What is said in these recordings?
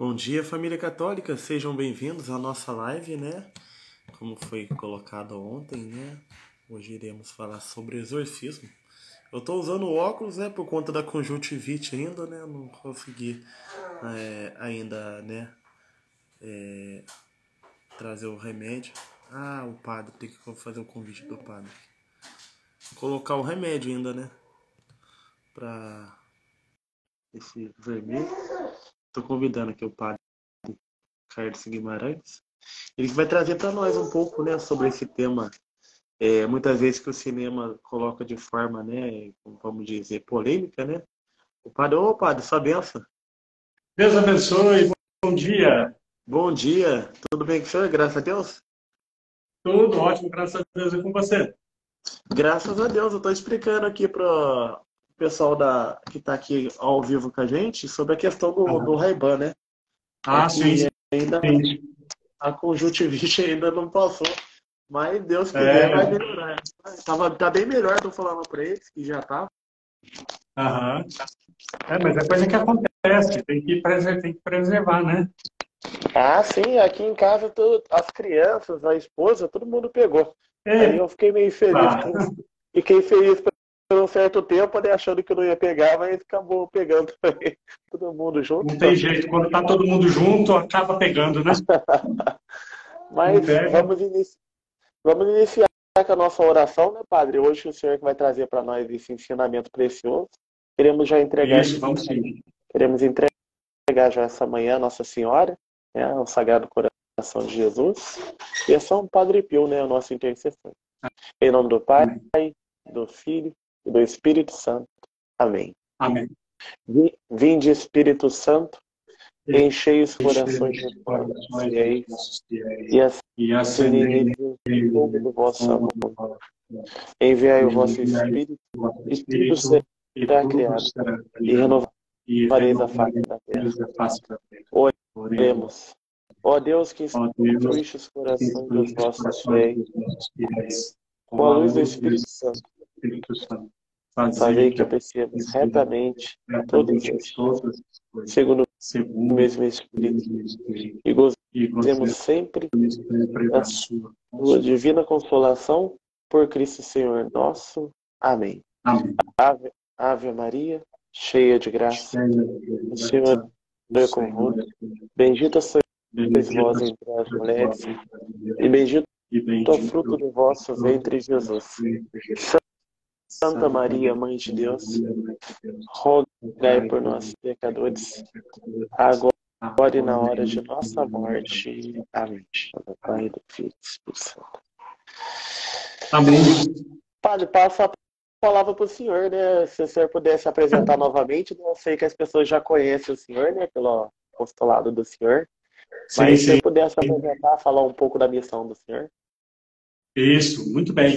Bom dia, família católica, sejam bem-vindos à nossa live, né? Como foi colocado ontem, né? Hoje iremos falar sobre exorcismo. Eu tô usando óculos, né, por conta da conjuntivite ainda, né? Não consegui ainda, né, trazer o remédio. Ah, o padre, tem que fazer o convite do padre. Colocar o remédio ainda, né? Pra esse vermelho. Tô convidando aqui o padre Carlos Guimarães. Ele vai trazer para nós um pouco, né, sobre esse tema. Muitas vezes que o cinema coloca de forma, né, vamos dizer, polêmica, né? Ô padre, sua benção. Deus abençoe, bom dia. Bom dia, tudo bem com o senhor? Graças a Deus? Tudo ótimo, graças a Deus, e com você. Graças a Deus, eu estou explicando aqui para o pessoal que está aqui ao vivo com a gente sobre a questão do Aham. Ray-Ban, né? É Sim, que sim. ainda a conjuntivite ainda não passou, mas Deus quiser vai É, melhorar. Tá bem melhor, tô falando para eles que já tá. aham. Mas é coisa que acontece, tem que preservar, né? Ah, sim, aqui em casa as crianças, a esposa, todo mundo pegou. Aí Eita, eu fiquei meio feliz, fiquei feliz por um certo tempo, né, achando que eu não ia pegar, mas acabou pegando também. Todo mundo junto. não tem jeito, quando tá todo mundo junto, acaba pegando, né? Um Mas pega. vamos iniciar com a nossa oração, né, Padre? Hoje o Senhor que vai trazer para nós esse ensinamento precioso. Queremos já entregar Isso, esse vamos sim. queremos entregar já essa manhã a Nossa Senhora, né, ao Sagrado Coração de Jesus, e a São Padre Pio, né, o nosso intercessor. Em nome do Pai, Amém. do Filho e do Espírito Santo. Amém. Amém. Vinde, Espírito Santo, enchei os Enche corações dos os vossos corações dos fiéis nossos fiéis e e acendei acendei neles o neles fogo do o vosso fogo amor. do vosso amor. Enviai o vosso Enviai Espírito, o vosso e tudo Espírito, e será tudo criado, será e criado, e renovareis a face da terra. renovareis a face da terra. Oremos. Oremos. Ó Deus, que Ó Deus, instruíste os que corações dos instruíste os vossos corações fiéis, dos nossos fiéis, com com a a luz do luz do Espírito Santo, Espírito Santo, fazei fazei que que apreciemos apreciemos retamente todas retamente as coisas, todas as coisas, segundo o segundo mesmo o Espírito, mesmo Espírito, e e gozemos gozemos sempre sempre da da sua sua consolação. divina consolação, por Cristo Senhor nosso. Amém. Amém. Ave, Ave Maria, cheia de graça, Cheia de o Senhor graça, o é Senhor convosco. é convosco. Bendita sois Bendita vós entre as sois vós mulheres, entre as e mulheres, bendito e é o fruto bendito do o vosso fruto ventre, do vosso Jesus. ventre, Jesus. Santa Santa Maria, Mãe de Deus, Maria, Mãe de Deus, rogai rogai por por nós, nós, pecadores, pecadores, agora e na agora hora de e nossa na hora da morte. Amém. Do Pai, do Filho e do Espírito Santo. Amém. Padre, passa a palavra para o senhor, né? Se o senhor pudesse apresentar novamente, né? Eu sei que as pessoas já conhecem o senhor, né? Pelo apostolado do senhor. Sim, Mas se o sim. senhor pudesse apresentar, falar um pouco da missão do senhor. Isso, muito bem.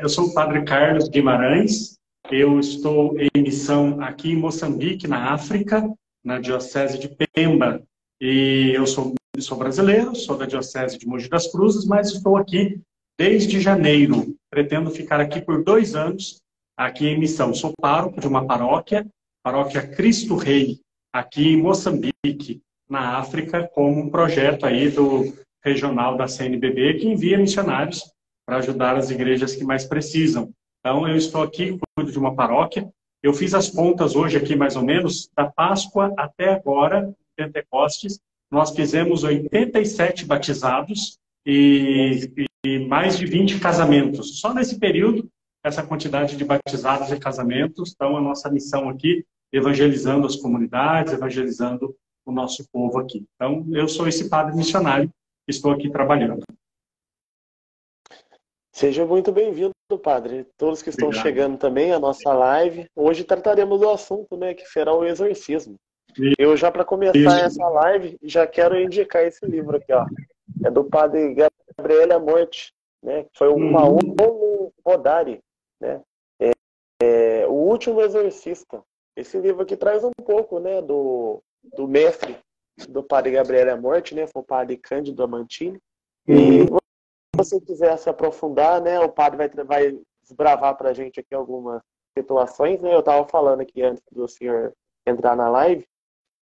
Eu sou o Padre Carlos Guimarães, eu estou em missão aqui em Moçambique, na África, na Diocese de Pemba. E sou brasileiro, sou da Diocese de Mogi das Cruzes, mas estou aqui desde janeiro. Pretendo ficar aqui por 2 anos, aqui em missão. Sou pároco de uma paróquia, Paróquia Cristo Rei, aqui em Moçambique, na África, como um projeto aí do regional da CNBB, que envia missionários para ajudar as igrejas que mais precisam. Então, eu estou aqui, cuido de uma paróquia. Eu fiz as contas hoje aqui, mais ou menos, da Páscoa até agora, Pentecostes. Nós fizemos 87 batizados e mais de 20 casamentos. Só nesse período, essa quantidade de batizados e casamentos. Então, a nossa missão aqui, evangelizando as comunidades, evangelizando o nosso povo aqui. Então, eu sou esse padre missionário que estou aqui trabalhando. Seja muito bem-vindo, padre. Todos que estão Obrigado. chegando também à nossa live. Hoje trataremos do assunto, né, que será o exorcismo. Eu já para começar Isso. essa live, já quero indicar esse livro aqui, ó. É do padre Gabriele Amorte, né? Foi o Uhum. Paolo Rodari, né? O Último Exorcista. Esse livro aqui traz um pouco, né, do mestre do padre Gabriele Amorte, né? Foi o padre Cândido Amantini. E Uhum. se você quiser se aprofundar, né, o padre vai desbravar para a gente aqui algumas situações, né? Eu estava falando aqui antes do senhor entrar na live,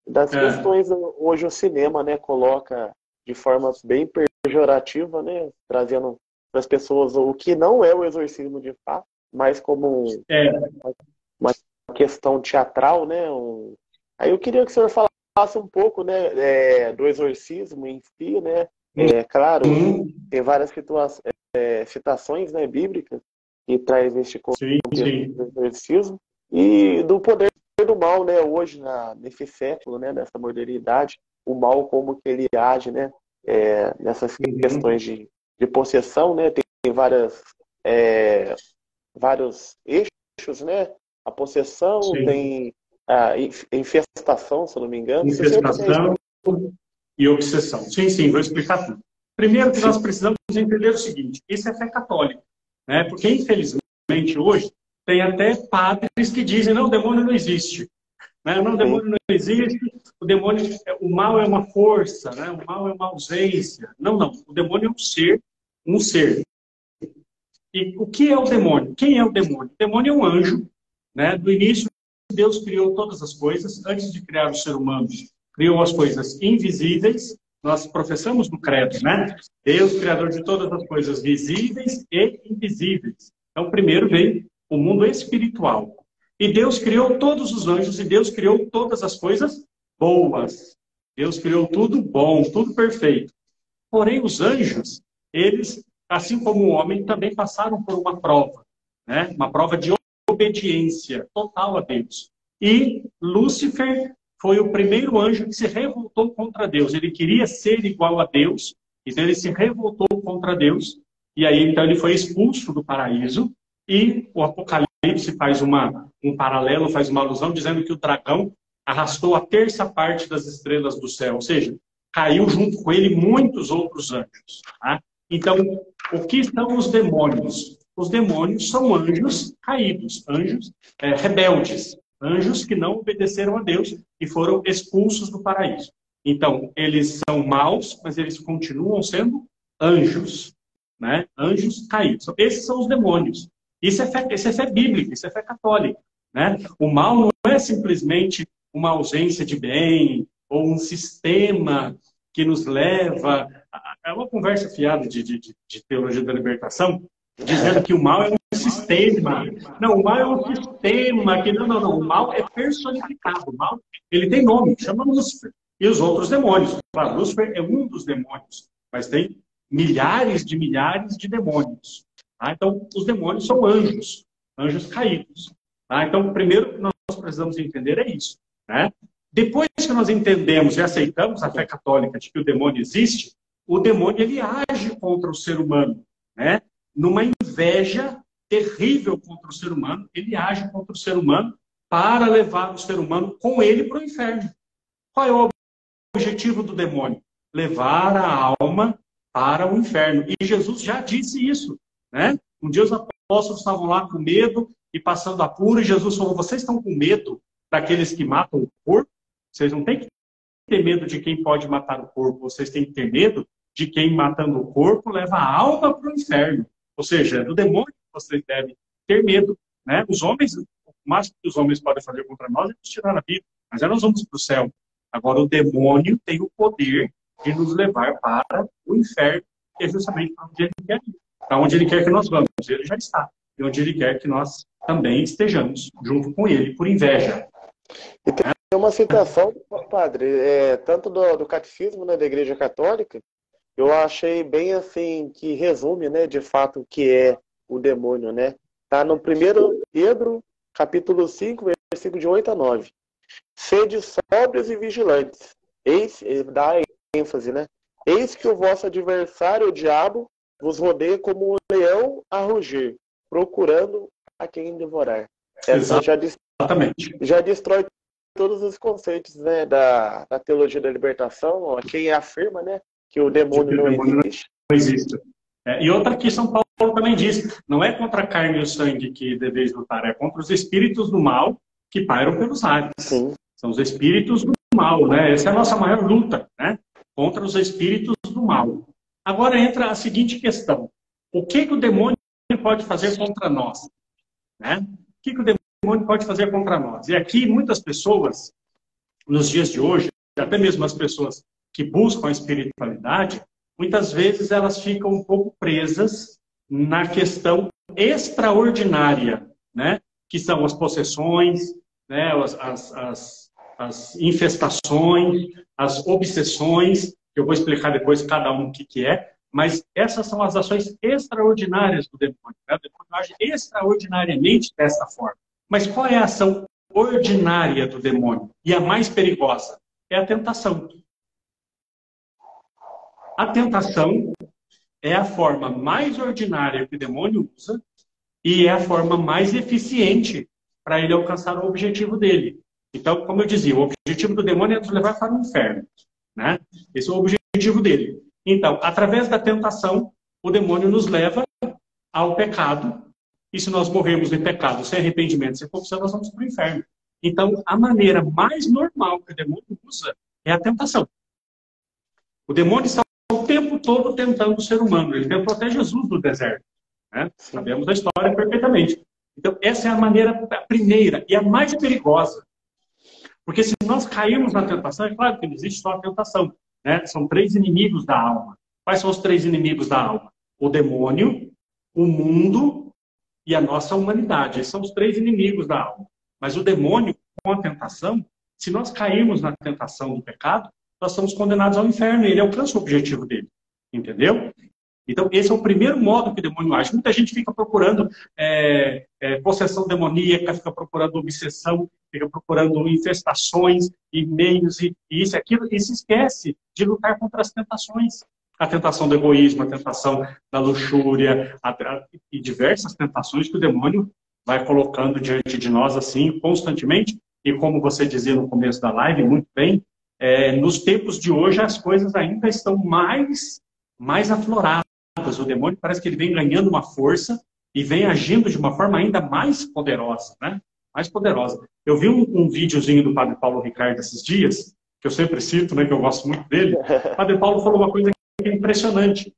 das questões. Hoje o cinema, né, coloca de forma bem pejorativa, né, trazendo para as pessoas o que não é o exorcismo de fato, mas como uma questão teatral, né? Aí eu queria que o senhor falasse um pouco, né, do exorcismo em si, né? Claro, tem várias citações, né, bíblicas que traz este contexto do exorcismo e do poder do mal, né? Hoje, nesse século, né, nessa modernidade, o mal como que ele age, né? Nessas questões de possessão, né? Tem vários eixos, né? A possessão, tem a infestação, se eu não me engano. Infestação e obsessão. Sim, vou explicar tudo. Primeiro que nós precisamos entender o seguinte, isso é fé católica, né? Porque infelizmente hoje tem até padres que dizem, não, o demônio não existe. Né? Não, o demônio não existe, o mal é uma força, né? O mal é uma ausência. Não, o demônio é um ser. E o que é o demônio? Quem é o demônio? O demônio é um anjo, né? Do início, Deus criou todas as coisas. Antes de criar o ser humano, criou as coisas invisíveis. Nós professamos no credo, né? Deus, criador de todas as coisas visíveis e invisíveis. Então, primeiro veio o mundo espiritual. E Deus criou todos os anjos e Deus criou todas as coisas boas. Deus criou tudo bom, tudo perfeito. Porém, os anjos, eles, assim como o homem, também passaram por uma prova, né? Uma prova de obediência total a Deus. E Lúcifer foi o primeiro anjo que se revoltou contra Deus. Ele queria ser igual a Deus, então ele se revoltou contra Deus, e aí então ele foi expulso do paraíso, e o Apocalipse faz um paralelo, faz uma alusão, dizendo que o dragão arrastou a terça parte das estrelas do céu, ou seja, caiu junto com ele muitos outros anjos. Tá? Então, o que são os demônios? Os demônios são anjos caídos, anjos rebeldes, anjos que não obedeceram a Deus e foram expulsos do paraíso. Então, eles são maus, mas eles continuam sendo anjos, né? Anjos caídos. Esses são os demônios. Isso é fé bíblica, isso é fé católica. Né? O mal não é simplesmente uma ausência de bem ou um sistema que nos leva... É uma conversa fiada de teologia da libertação, dizendo que o mal é um sistema. Não, o mal é um sistema. Não. O mal é personificado. O mal, ele tem nome, chama Lúcifer. E os outros demônios. Claro, Lúcifer é um dos demônios, mas tem milhares de demônios. Tá? Então, os demônios são anjos caídos. Tá? Então, o primeiro que nós precisamos entender é isso. Né? Depois que nós entendemos e aceitamos a fé católica de que o demônio existe, o demônio ele age contra o ser humano. Né? Numa inveja terrível contra o ser humano, ele age contra o ser humano para levar o ser humano com ele para o inferno. Qual é o objetivo do demônio? Levar a alma para o inferno. E Jesus já disse isso. Né? Um dia os apóstolos estavam lá com medo e passando apuro, e Jesus falou, vocês estão com medo daqueles que matam o corpo? Vocês não têm que ter medo de quem pode matar o corpo, vocês têm que ter medo de quem, matando o corpo, leva a alma para o inferno. Ou seja, é do demônio que vocês devem ter medo. Né? Os homens, o máximo que os homens podem fazer contra nós é nos tirar a vida, mas nós vamos para o céu. Agora, o demônio tem o poder de nos levar para o inferno, que é justamente para onde ele quer ir. Para onde ele quer que nós vamos, ele já está. E onde ele quer que nós também estejamos, junto com ele, por inveja. E tem uma citação, padre, tanto do catecismo, né, da Igreja Católica, eu achei bem assim, que resume, né, de fato, o que é o demônio, né? Está no 1 Pedro, capítulo 5, versículo de 8 a 9. Sede sóbrios e vigilantes. Dá ênfase, né? Eis que o vosso adversário, o diabo, vos rodeia como um leão a rugir, procurando a quem devorar. Essa já destrói todos os conceitos, né, da teologia da libertação, quem afirma, né, que o demônio não existe. E outra que São Paulo também diz, não é contra a carne e o sangue que deveis lutar, é contra os espíritos do mal que pairam pelos ares. Sim. São os espíritos do mal, né? Essa é a nossa maior luta, né? Contra os espíritos do mal. Agora entra a seguinte questão. O que o demônio pode fazer contra nós? Né? O que o demônio pode fazer contra nós? E aqui muitas pessoas nos dias de hoje, até mesmo as pessoas que buscam a espiritualidade, muitas vezes elas ficam um pouco presas na questão extraordinária, né? Que são as possessões, né? As infestações, as obsessões, que eu vou explicar depois cada um o que é, mas essas são as ações extraordinárias do demônio. Né? O demônio age extraordinariamente dessa forma. Mas qual é a ação ordinária do demônio? E a mais perigosa? É a tentação. A tentação é a forma mais ordinária que o demônio usa e é a forma mais eficiente para ele alcançar o objetivo dele. Então, como eu dizia, o objetivo do demônio é nos levar para o inferno. Né? Esse é o objetivo dele. Então, através da tentação, o demônio nos leva ao pecado. E se nós morrermos em pecado, sem arrependimento, sem confissão, nós vamos para o inferno. Então, a maneira mais normal que o demônio usa é a tentação. O demônio está o tempo todo tentando o ser humano. Ele tentou até Jesus no deserto. Né? Sabemos a história perfeitamente. Então, essa é a maneira primeira e a mais perigosa. Porque se nós cairmos na tentação, é claro que não existe só a tentação. Né? São 3 inimigos da alma. Quais são os 3 inimigos da alma? O demônio, o mundo e a nossa humanidade. Esses são os 3 inimigos da alma. Mas o demônio, com a tentação, se nós cairmos na tentação do pecado, nós somos condenados ao inferno e ele alcança o objetivo dele. Entendeu? Então, esse é o primeiro modo que o demônio age. Muita gente fica procurando possessão demoníaca, fica procurando obsessão, fica procurando infestações e meios e isso e aquilo, e se esquece de lutar contra as tentações. A tentação do egoísmo, a tentação da luxúria, e diversas tentações que o demônio vai colocando diante de nós assim, constantemente. E como você dizia no começo da live, muito bem, nos tempos de hoje as coisas ainda estão mais afloradas. O demônio parece que ele vem ganhando uma força e vem agindo de uma forma ainda mais poderosa, né? Mais poderosa. Eu vi um videozinho do Padre Paulo Ricardo esses dias, que eu sempre cito, né, que eu gosto muito dele. O Padre Paulo falou uma coisa que é impressionante.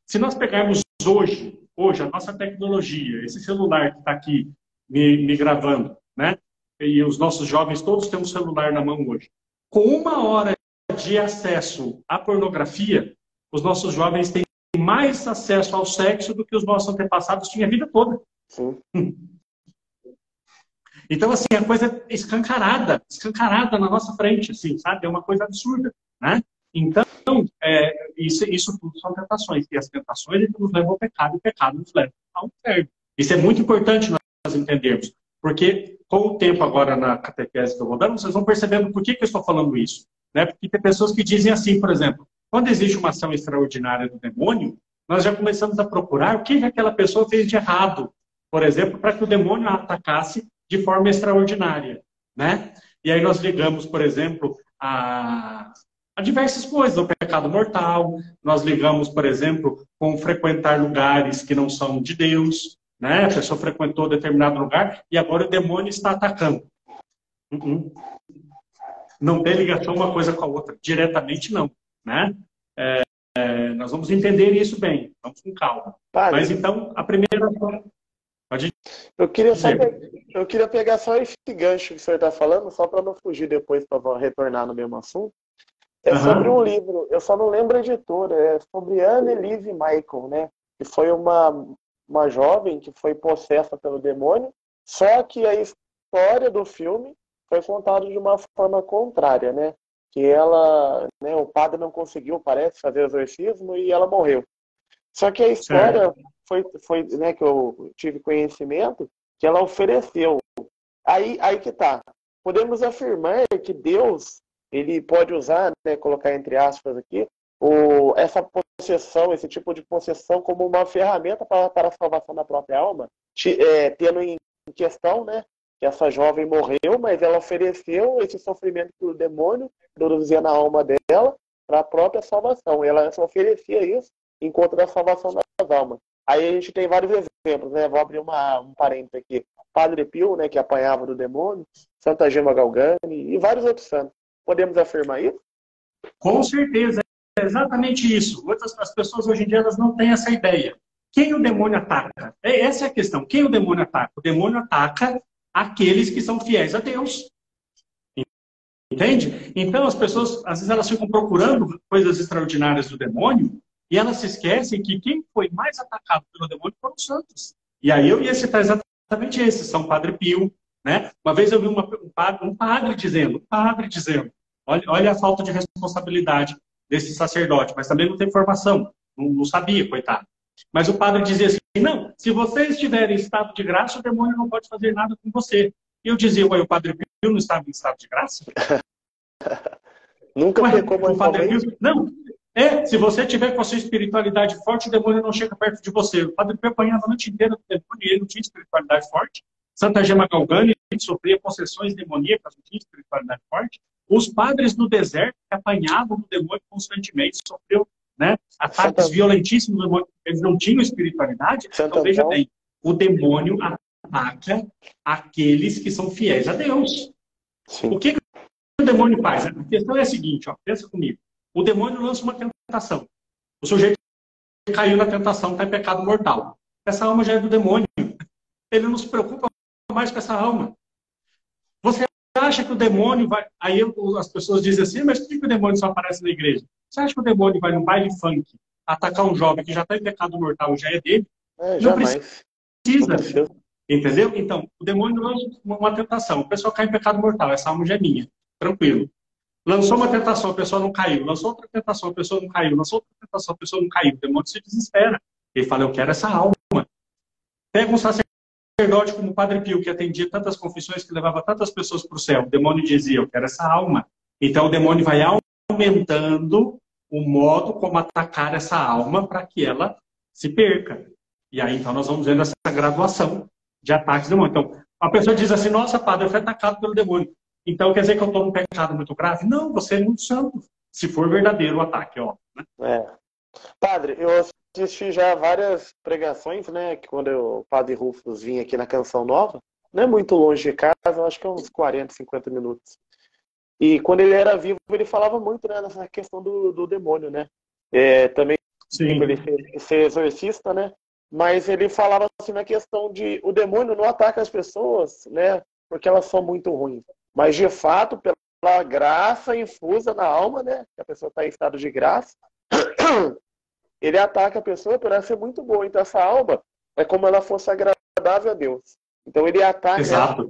Se nós pegarmos hoje a nossa tecnologia, esse celular que está aqui me gravando, né? E os nossos jovens todos têm um celular na mão hoje. Com 1 hora de acesso à pornografia, os nossos jovens têm mais acesso ao sexo do que os nossos antepassados tinham a vida toda. Sim. Então, assim, a coisa é escancarada na nossa frente, assim, sabe? É uma coisa absurda, né? Então, isso tudo são tentações. E as tentações nos levam ao pecado, e o pecado nos leva ao inferno. Isso é muito importante nós entendermos. Porque, com o tempo agora na catequese que eu vou dando, vocês vão percebendo por que eu estou falando isso. Né? Porque tem pessoas que dizem assim, por exemplo, quando existe uma ação extraordinária do demônio, nós já começamos a procurar o que aquela pessoa fez de errado, por exemplo, para que o demônio a atacasse de forma extraordinária. Né? E aí nós ligamos, por exemplo, a diversas coisas, o pecado mortal, nós ligamos, por exemplo, com frequentar lugares que não são de Deus, né? A pessoa frequentou determinado lugar e agora o demônio está atacando. Não tem ligação uma coisa com a outra, diretamente não. Né? Nós vamos entender isso bem, vamos com calma. Padre, mas então, a primeira... Eu queria pegar só esse gancho que o senhor está falando, só para não fugir depois, para retornar no mesmo assunto. É sobre um livro, eu só não lembro a editora, é sobre Anne-Elise Michael, né? Que foi uma jovem que foi possessa pelo demônio, só que a história do filme foi contada de uma forma contrária, né? Que ela, né, o padre não conseguiu, parece, fazer o exorcismo e ela morreu. Só que a história foi, né, que eu tive conhecimento, que ela ofereceu. Aí que tá. Podemos afirmar que Deus, ele pode usar, né, colocar entre aspas aqui, essa possessão, esse tipo de possessão como uma ferramenta para a salvação da própria alma, tendo em questão, né, que essa jovem morreu, mas ela ofereceu esse sofrimento que o demônio produzia na alma dela para a própria salvação. Ela só oferecia isso em conta da salvação das almas. Aí a gente tem vários exemplos, né? Vou abrir um parênteses aqui. Padre Pio, né, que apanhava do demônio, Santa Gema Galgani e vários outros santos. Podemos afirmar isso? Com certeza, é exatamente isso. As pessoas hoje em dia elas não têm essa ideia. Quem o demônio ataca? Essa é a questão. Quem o demônio ataca? O demônio ataca aqueles que são fiéis a Deus. Entende? Então as pessoas, às vezes, elas ficam procurando coisas extraordinárias do demônio e elas se esquecem que quem foi mais atacado pelo demônio foram os santos. E aí eu ia citar exatamente esse, São Padre Pio, né? Uma vez eu vi um padre dizendo, olha a falta de responsabilidade desse sacerdote, mas também não tem formação, não sabia, coitado. Mas o padre dizia assim, não, se você estiver em estado de graça, o demônio não pode fazer nada com você. E eu dizia, ué, o Padre Pio não estava em estado de graça? Nunca pecou mais. O Padre Pio, não. Se você tiver com a sua espiritualidade forte, o demônio não chega perto de você. O Padre Pio apanhava a noite inteira do demônio e ele não tinha espiritualidade forte. Santa Gema Galgani sofria possessões demoníacas, não tinha espiritualidade forte. Os padres no deserto que apanhavam do demônio constantemente, sofreu, né, ataques violentíssimos do demônio. Eles não tinham espiritualidade. Então, veja bem, o demônio ataca aqueles que são fiéis a Deus. Sim. O que o demônio faz? A questão é a seguinte, ó, pensa comigo. O demônio lança uma tentação. O sujeito caiu na tentação, está em pecado mortal. Essa alma já é do demônio. Ele não se preocupa mais com essa alma. Você acha que o demônio vai... Aí as pessoas dizem assim, mas por que o demônio só aparece na igreja? Você acha que o demônio vai num baile funk atacar um jovem que já está em pecado mortal, já é dele? Não precisa. Entendeu? Então, o demônio lança uma tentação. O pessoal cai em pecado mortal. Essa alma já é minha. Tranquilo. Lançou uma tentação, a pessoa não caiu. Lançou outra tentação, a pessoa não caiu. Lançou outra tentação, a pessoa não caiu. O demônio se desespera. Ele fala, eu quero essa alma. Pega um sacerdote como o Padre Pio, que atendia tantas confissões, que levava tantas pessoas para o céu. O demônio dizia, eu quero essa alma. Então, o demônio vai aumentando o modo como atacar essa alma para que ela se perca. E aí, então, nós vamos vendo essa graduação de ataques do demônio. Então, a pessoa diz assim, nossa, padre, eu fui atacado pelo demônio. Então, quer dizer que eu estou num pecado muito grave? Não, você é muito santo. Se for verdadeiro o ataque, ó. Né? Padre, eu assisti já várias pregações, né? Que quando o Padre Rufus vinha aqui na Canção Nova, não é muito longe de casa, eu acho que é uns 40, 50 minutos. E quando ele era vivo, ele falava muito, né, nessa questão do demônio, né? Também ele ser exorcista, né? Mas ele falava assim na questão de o demônio não ataca as pessoas, né? Porque elas são muito ruins. Mas, de fato, pela graça infusa na alma, né? Que a pessoa está em estado de graça, ele ataca a pessoa por ela ser muito boa. Então, essa alma é como ela fosse agradável a Deus. Então, ele ataca ela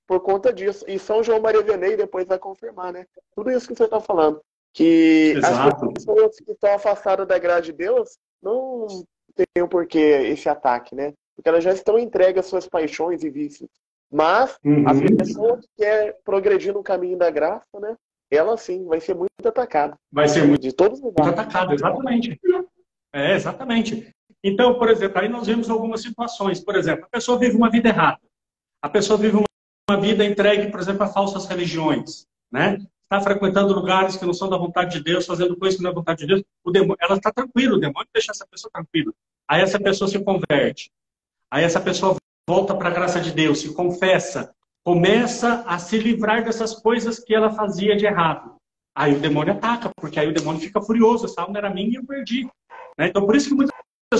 por conta disso. E São João Maria Vianney depois vai confirmar, né? Tudo isso que você está falando. Que as pessoas que estão afastadas da graça de Deus não tem um porquê esse ataque, né? Porque elas já estão entregues às suas paixões e vícios. Mas a pessoa que quer progredir no caminho da graça, né? Ela sim vai ser muito atacada. Vai ser muito de todos os lugares. Atacada, exatamente. Exatamente. Então, por exemplo, aí nós vemos algumas situações. Por exemplo, a pessoa vive uma vida errada. A pessoa vive uma vida entregue, por exemplo, a falsas religiões, né? Está frequentando lugares que não são da vontade de Deus, fazendo coisas que não é da vontade de Deus. Ela está tranquila, o demônio deixa essa pessoa tranquila. Aí essa pessoa se converte. Aí essa pessoa volta para a graça de Deus, se confessa, começa a se livrar dessas coisas que ela fazia de errado. Aí o demônio ataca, porque aí o demônio fica furioso. Essa alma era minha e eu perdi. Né? Então, por isso que muitas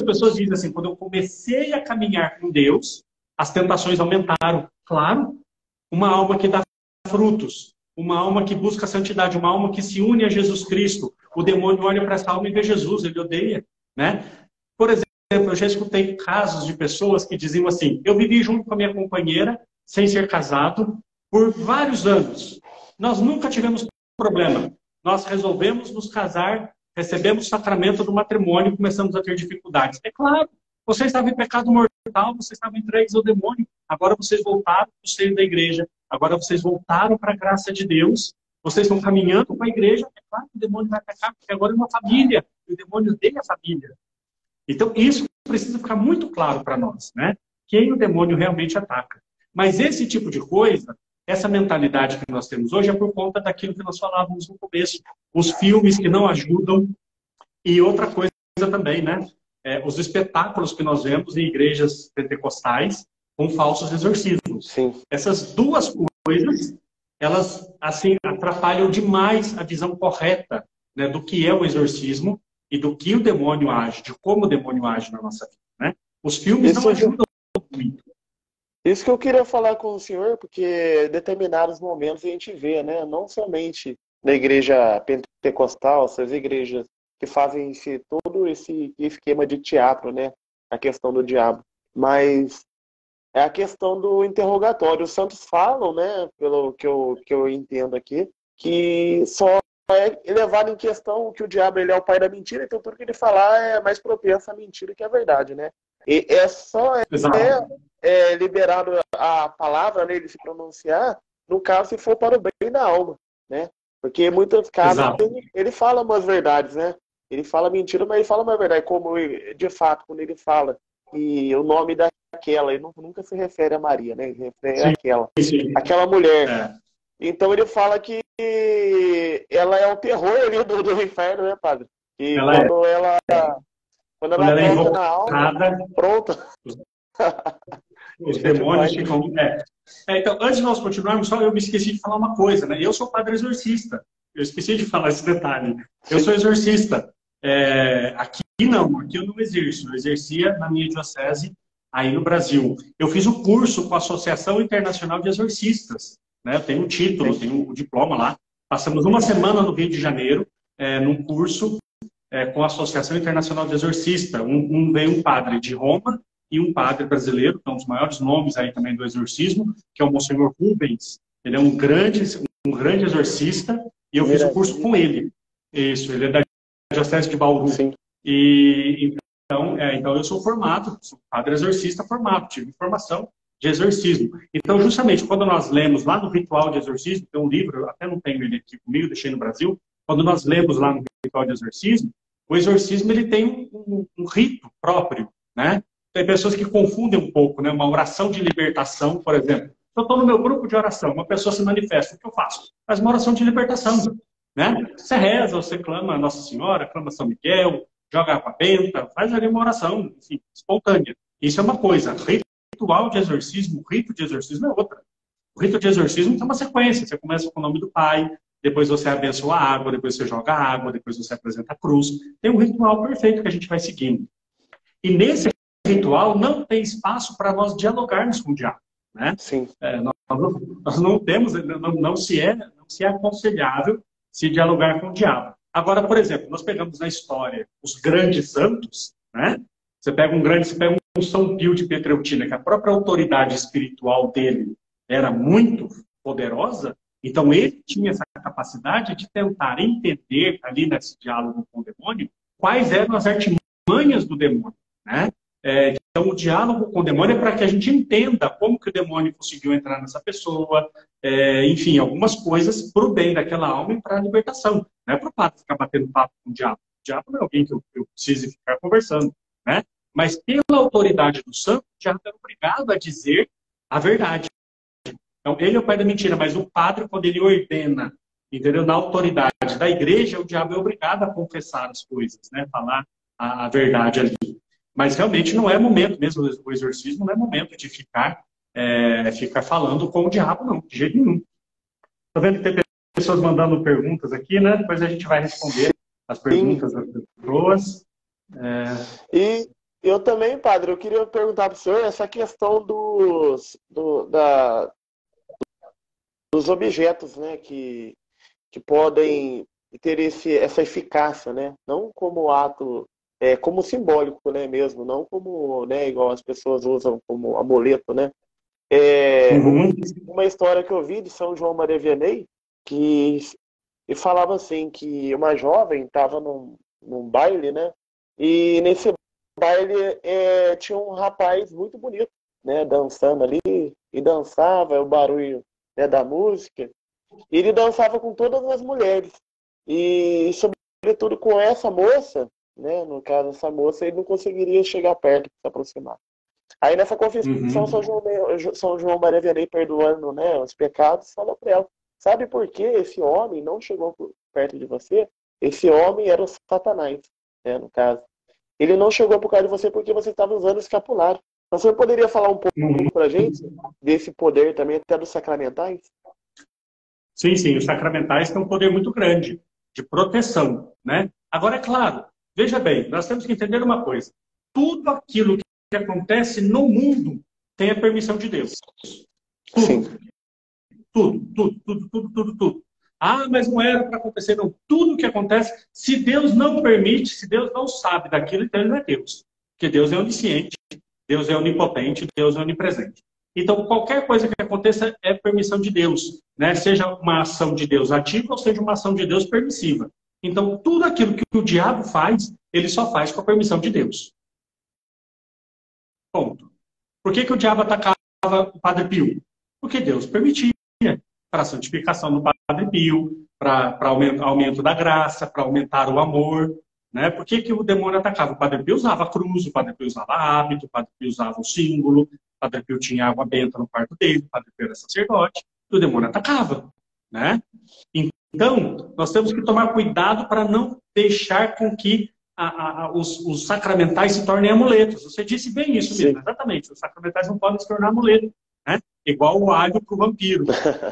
pessoas dizem assim, quando eu comecei a caminhar com Deus, as tentações aumentaram. Claro, uma alma que dá frutos, uma alma que busca a santidade, uma alma que se une a Jesus Cristo. O demônio olha para essa alma e vê Jesus, ele odeia. Né? Por exemplo, eu já escutei casos de pessoas que diziam assim, eu vivi junto com a minha companheira, sem ser casado, por vários anos. Nós nunca tivemos problema. Nós resolvemos nos casar, recebemos o sacramento do matrimônio e começamos a ter dificuldades. É claro, vocês estavam em pecado mortal, vocês estavam entregues ao demônio, agora vocês voltaram para o seio da igreja, agora vocês voltaram para a graça de Deus, vocês estão caminhando para a igreja, é claro que o demônio vai atacar, porque agora é uma família, e o demônio odeia a família. Então, isso precisa ficar muito claro para nós, né? Quem o demônio realmente ataca. Mas esse tipo de coisa, essa mentalidade que nós temos hoje é por conta daquilo que nós falávamos no começo. Os filmes que não ajudam e outra coisa também, né? Os espetáculos que nós vemos em igrejas pentecostais com falsos exorcismos. Sim. Essas duas coisas, elas assim atrapalham demais a visão correta, né, do que é o exorcismo e do que o demônio age, de como o demônio age na nossa vida, né? Os filmes não ajudam muito. Isso que eu queria falar com o senhor, porque em determinados momentos a gente vê, né? Não somente na igreja pentecostal, essas igrejas que fazem todo esse esquema de teatro, né? A questão do diabo. Mas é a questão do interrogatório. Os santos falam, né? Pelo que eu entendo aqui, que só é levado em questão que o diabo ele é o pai da mentira, então tudo que ele falar é mais propenso à mentira que à verdade, né? E é só Exato. liberado a palavra, né, ele se pronunciar, no caso, se for para o bem da alma, né? Porque em muitos casos Exato. ele fala umas verdades, né? Ele fala mentira, mas ele fala uma verdade, como de fato, quando ele fala que o nome daquela, ele nunca se refere a Maria, né? Ele se refere Sim, àquela, sim. aquela mulher. É. Então ele fala que ela é o terror ali do inferno, né, padre? E Ela é. quando Quando ela ela é toca na alma, invocada, pronto. os Show demais. demônios ficam. Então, antes de nós continuarmos, só eu me esqueci de falar uma coisa, né? Eu sou padre exorcista. Eu esqueci de falar esse detalhe. Eu sou exorcista. Aqui eu não exerço. Eu exercia na minha diocese aí no Brasil. Eu fiz o curso com a Associação Internacional de Exorcistas. Né? Eu tenho um título, tenho um diploma lá. Passamos uma semana no Rio de Janeiro, num curso com a Associação Internacional de Exorcistas. Veio um padre de Roma e um padre brasileiro, que é um dos maiores nomes aí também do exorcismo, que é o Monsenhor Rubens. Ele é um grande exorcista, e eu fiz o curso com ele. Isso, ele é da Diocese de Bauru. Sim. E então eu sou formado, sou padre exorcista formado, tive formação de exorcismo. Então, justamente, quando nós lemos lá no Ritual de Exorcismo, tem um livro, eu até não tenho ele aqui comigo, deixei no Brasil, quando nós lemos lá no Ritual de Exorcismo, o exorcismo ele tem um rito próprio, né? Tem pessoas que confundem um pouco, né? Uma oração de libertação, por exemplo. Se eu estou no meu grupo de oração, uma pessoa se manifesta, o que eu faço? Faz uma oração de libertação, né? Você reza, você clama Nossa Senhora, clama São Miguel, joga água benta, faz ali uma oração, enfim, espontânea. Isso é uma coisa. Ritual de exorcismo, o rito de exorcismo é outra. O rito de exorcismo tem uma sequência. Você começa com o nome do Pai, depois você abençoa a água, depois você joga a água, depois você apresenta a cruz. Tem um ritual perfeito que a gente vai seguindo. E nesse ritual não tem espaço para nós dialogarmos com o diabo, né? Sim. Nós não temos, não se é aconselhável se dialogar com o diabo. Agora, por exemplo, nós pegamos na história os grandes santos, né? Você pega um São Pio de Pietrelcina, que a própria autoridade espiritual dele era muito poderosa, então ele tinha essa capacidade de tentar entender ali nesse diálogo com o demônio quais eram as artimanhas do demônio, né? Então, o diálogo com o demônio é para que a gente entenda como que o demônio conseguiu entrar nessa pessoa, enfim, algumas coisas para o bem daquela alma e para a libertação. Não é para o padre ficar batendo papo com o diabo. O diabo não é alguém que eu precise ficar conversando, né? Mas pela autoridade do santo, o diabo é obrigado a dizer a verdade. Então, ele é o pai da mentira, mas o padre, quando ele ordena, entendeu? Na autoridade da igreja, o diabo é obrigado a confessar as coisas, né? Falar a verdade ali. Mas realmente não é momento, mesmo o exorcismo, não é momento de ficar falando com o diabo, não, de jeito nenhum. Estou vendo que tem pessoas mandando perguntas aqui, né? Depois a gente vai responder as perguntas das pessoas. E eu também, padre, eu queria perguntar para o senhor essa questão dos objetos, né? Que podem ter essa eficácia, né? Não como ato... como simbólico, né, mesmo, não como, né, igual as pessoas usam como amuleto, né. Uma história que eu vi de São João Maria Vianney, que falava assim, que uma jovem estava num baile, né, e nesse baile tinha um rapaz muito bonito, né, dançando ali, e dançava, o barulho, né, da música, e ele dançava com todas as mulheres, e sobretudo com essa moça, né? No caso, essa moça, ele não conseguiria chegar perto, se aproximar. Aí nessa confissão, São João Maria Vianney, perdoando, né, os pecados, falou para ela, sabe por que esse homem não chegou perto de você? Esse homem era o Satanás, né, no caso. Ele não chegou por causa de você porque você estava usando o escapulário. Então, você poderia falar um pouco para a gente desse poder também, até dos sacramentais? Sim, os sacramentais têm um poder muito grande de proteção, né? Agora, é claro, veja bem, nós temos que entender uma coisa. Tudo aquilo que acontece no mundo tem a permissão de Deus. Sim. Tudo. Ah, mas não era para acontecer, não. Tudo que acontece, se Deus não permite, se Deus não sabe daquilo, então ele não é Deus. Porque Deus é onisciente, Deus é onipotente, Deus é onipresente. Então, qualquer coisa que aconteça é permissão de Deus, né? Seja uma ação de Deus ativa ou seja uma ação de Deus permissiva. Então, tudo aquilo que o diabo faz, ele só faz com a permissão de Deus. Ponto. Por que o diabo atacava o Padre Pio? Porque Deus permitia. Para a santificação do Padre Pio, para aumento da graça, para aumentar o amor. Né? Por que o demônio atacava? O Padre Pio usava a cruz, o Padre Pio usava hábito, o Padre Pio usava o símbolo, o Padre Pio tinha água benta no quarto dele, o Padre Pio era sacerdote, e o demônio atacava. Né? Então, nós temos que tomar cuidado para não deixar com que os sacramentais se tornem amuletos. Você disse bem isso mesmo, exatamente. Os sacramentais não podem se tornar amuletos. Né? Igual o alho para o vampiro.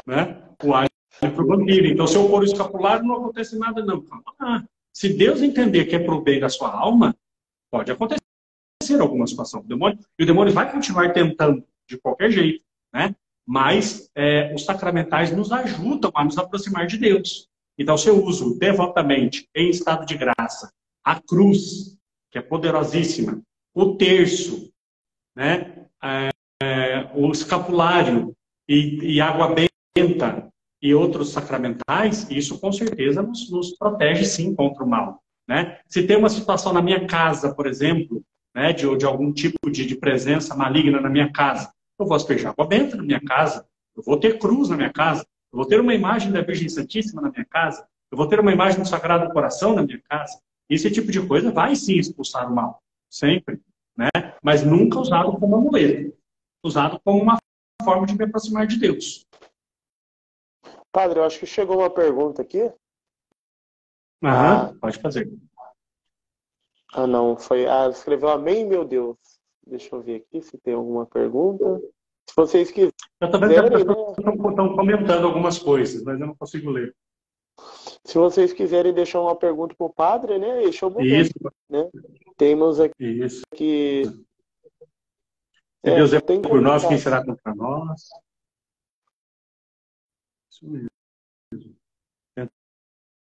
Né? O alho para o vampiro. Então, se eu pôr o escapulário, não acontece nada, não. Se Deus entender que é para o bem da sua alma, pode acontecer alguma situação. E o demônio vai continuar tentando de qualquer jeito. Né? Mas os sacramentais nos ajudam a nos aproximar de Deus. Então, se eu uso devotamente, em estado de graça, a cruz, que é poderosíssima, o terço, né? O escapulário e água benta e outros sacramentais, isso com certeza nos protege sim contra o mal. Né? Se tem uma situação na minha casa, por exemplo, né, de algum tipo de presença maligna na minha casa, eu vou asperjar água benta na minha casa, eu vou ter cruz na minha casa, eu vou ter uma imagem da Virgem Santíssima na minha casa, eu vou ter uma imagem do Sagrado Coração na minha casa. Esse tipo de coisa vai sim expulsar o mal, sempre. Né? Mas nunca usado como amuleto. Usado como uma forma de me aproximar de Deus. Padre, eu acho que chegou uma pergunta aqui. Pode fazer. Não, foi... escreveu amém, meu Deus. Deixa eu ver aqui se tem alguma pergunta. Se vocês quiserem... Eu também estão comentando algumas coisas, mas eu não consigo ler. Se vocês quiserem deixar uma pergunta para o padre, né? Esse é o momento. Isso. Né? Temos aqui... Isso. Se Deus é por nós, quem será contra nós? Isso mesmo.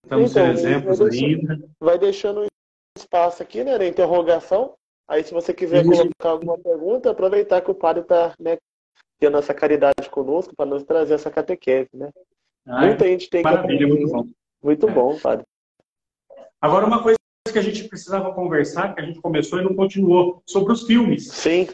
Tentamos ser exemplos ainda. Vai deixando espaço aqui, né, na interrogação. Aí, se você quiser colocar alguma pergunta, aproveitar que o padre está, né, tendo essa caridade conosco para nos trazer essa catequese, né? Muita gente tem maravilha, muito bom. Muito bom, padre. Agora, uma coisa que a gente precisava conversar, que a gente começou e não continuou, sobre os filmes. Sim.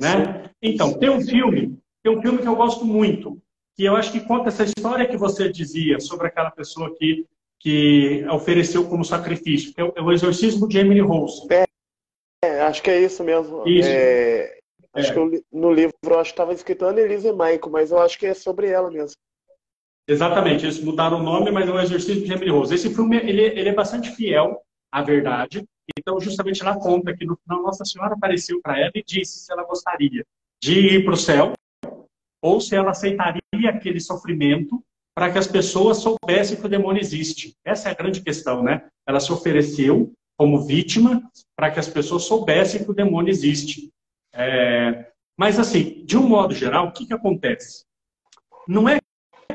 Né? Então, tem um filme que eu gosto muito, que eu acho que conta essa história que você dizia sobre aquela pessoa que ofereceu como sacrifício, que é o Exorcismo de Emily Rose. Acho que é isso mesmo. Isso. Acho que no livro estava escrito Annelise Michael, mas eu acho que é sobre ela mesmo. Exatamente, eles mudaram o nome, mas é o Exorcismo de Emily Rose. Esse filme ele é bastante fiel à verdade. Então, justamente ela conta que no final Nossa Senhora apareceu para ela e disse se ela gostaria de ir para o céu ou se ela aceitaria aquele sofrimento para que as pessoas soubessem que o demônio existe. Essa é a grande questão, né? Ela se ofereceu como vítima para que as pessoas soubessem que o demônio existe. Mas, assim, de um modo geral, o que acontece? Não é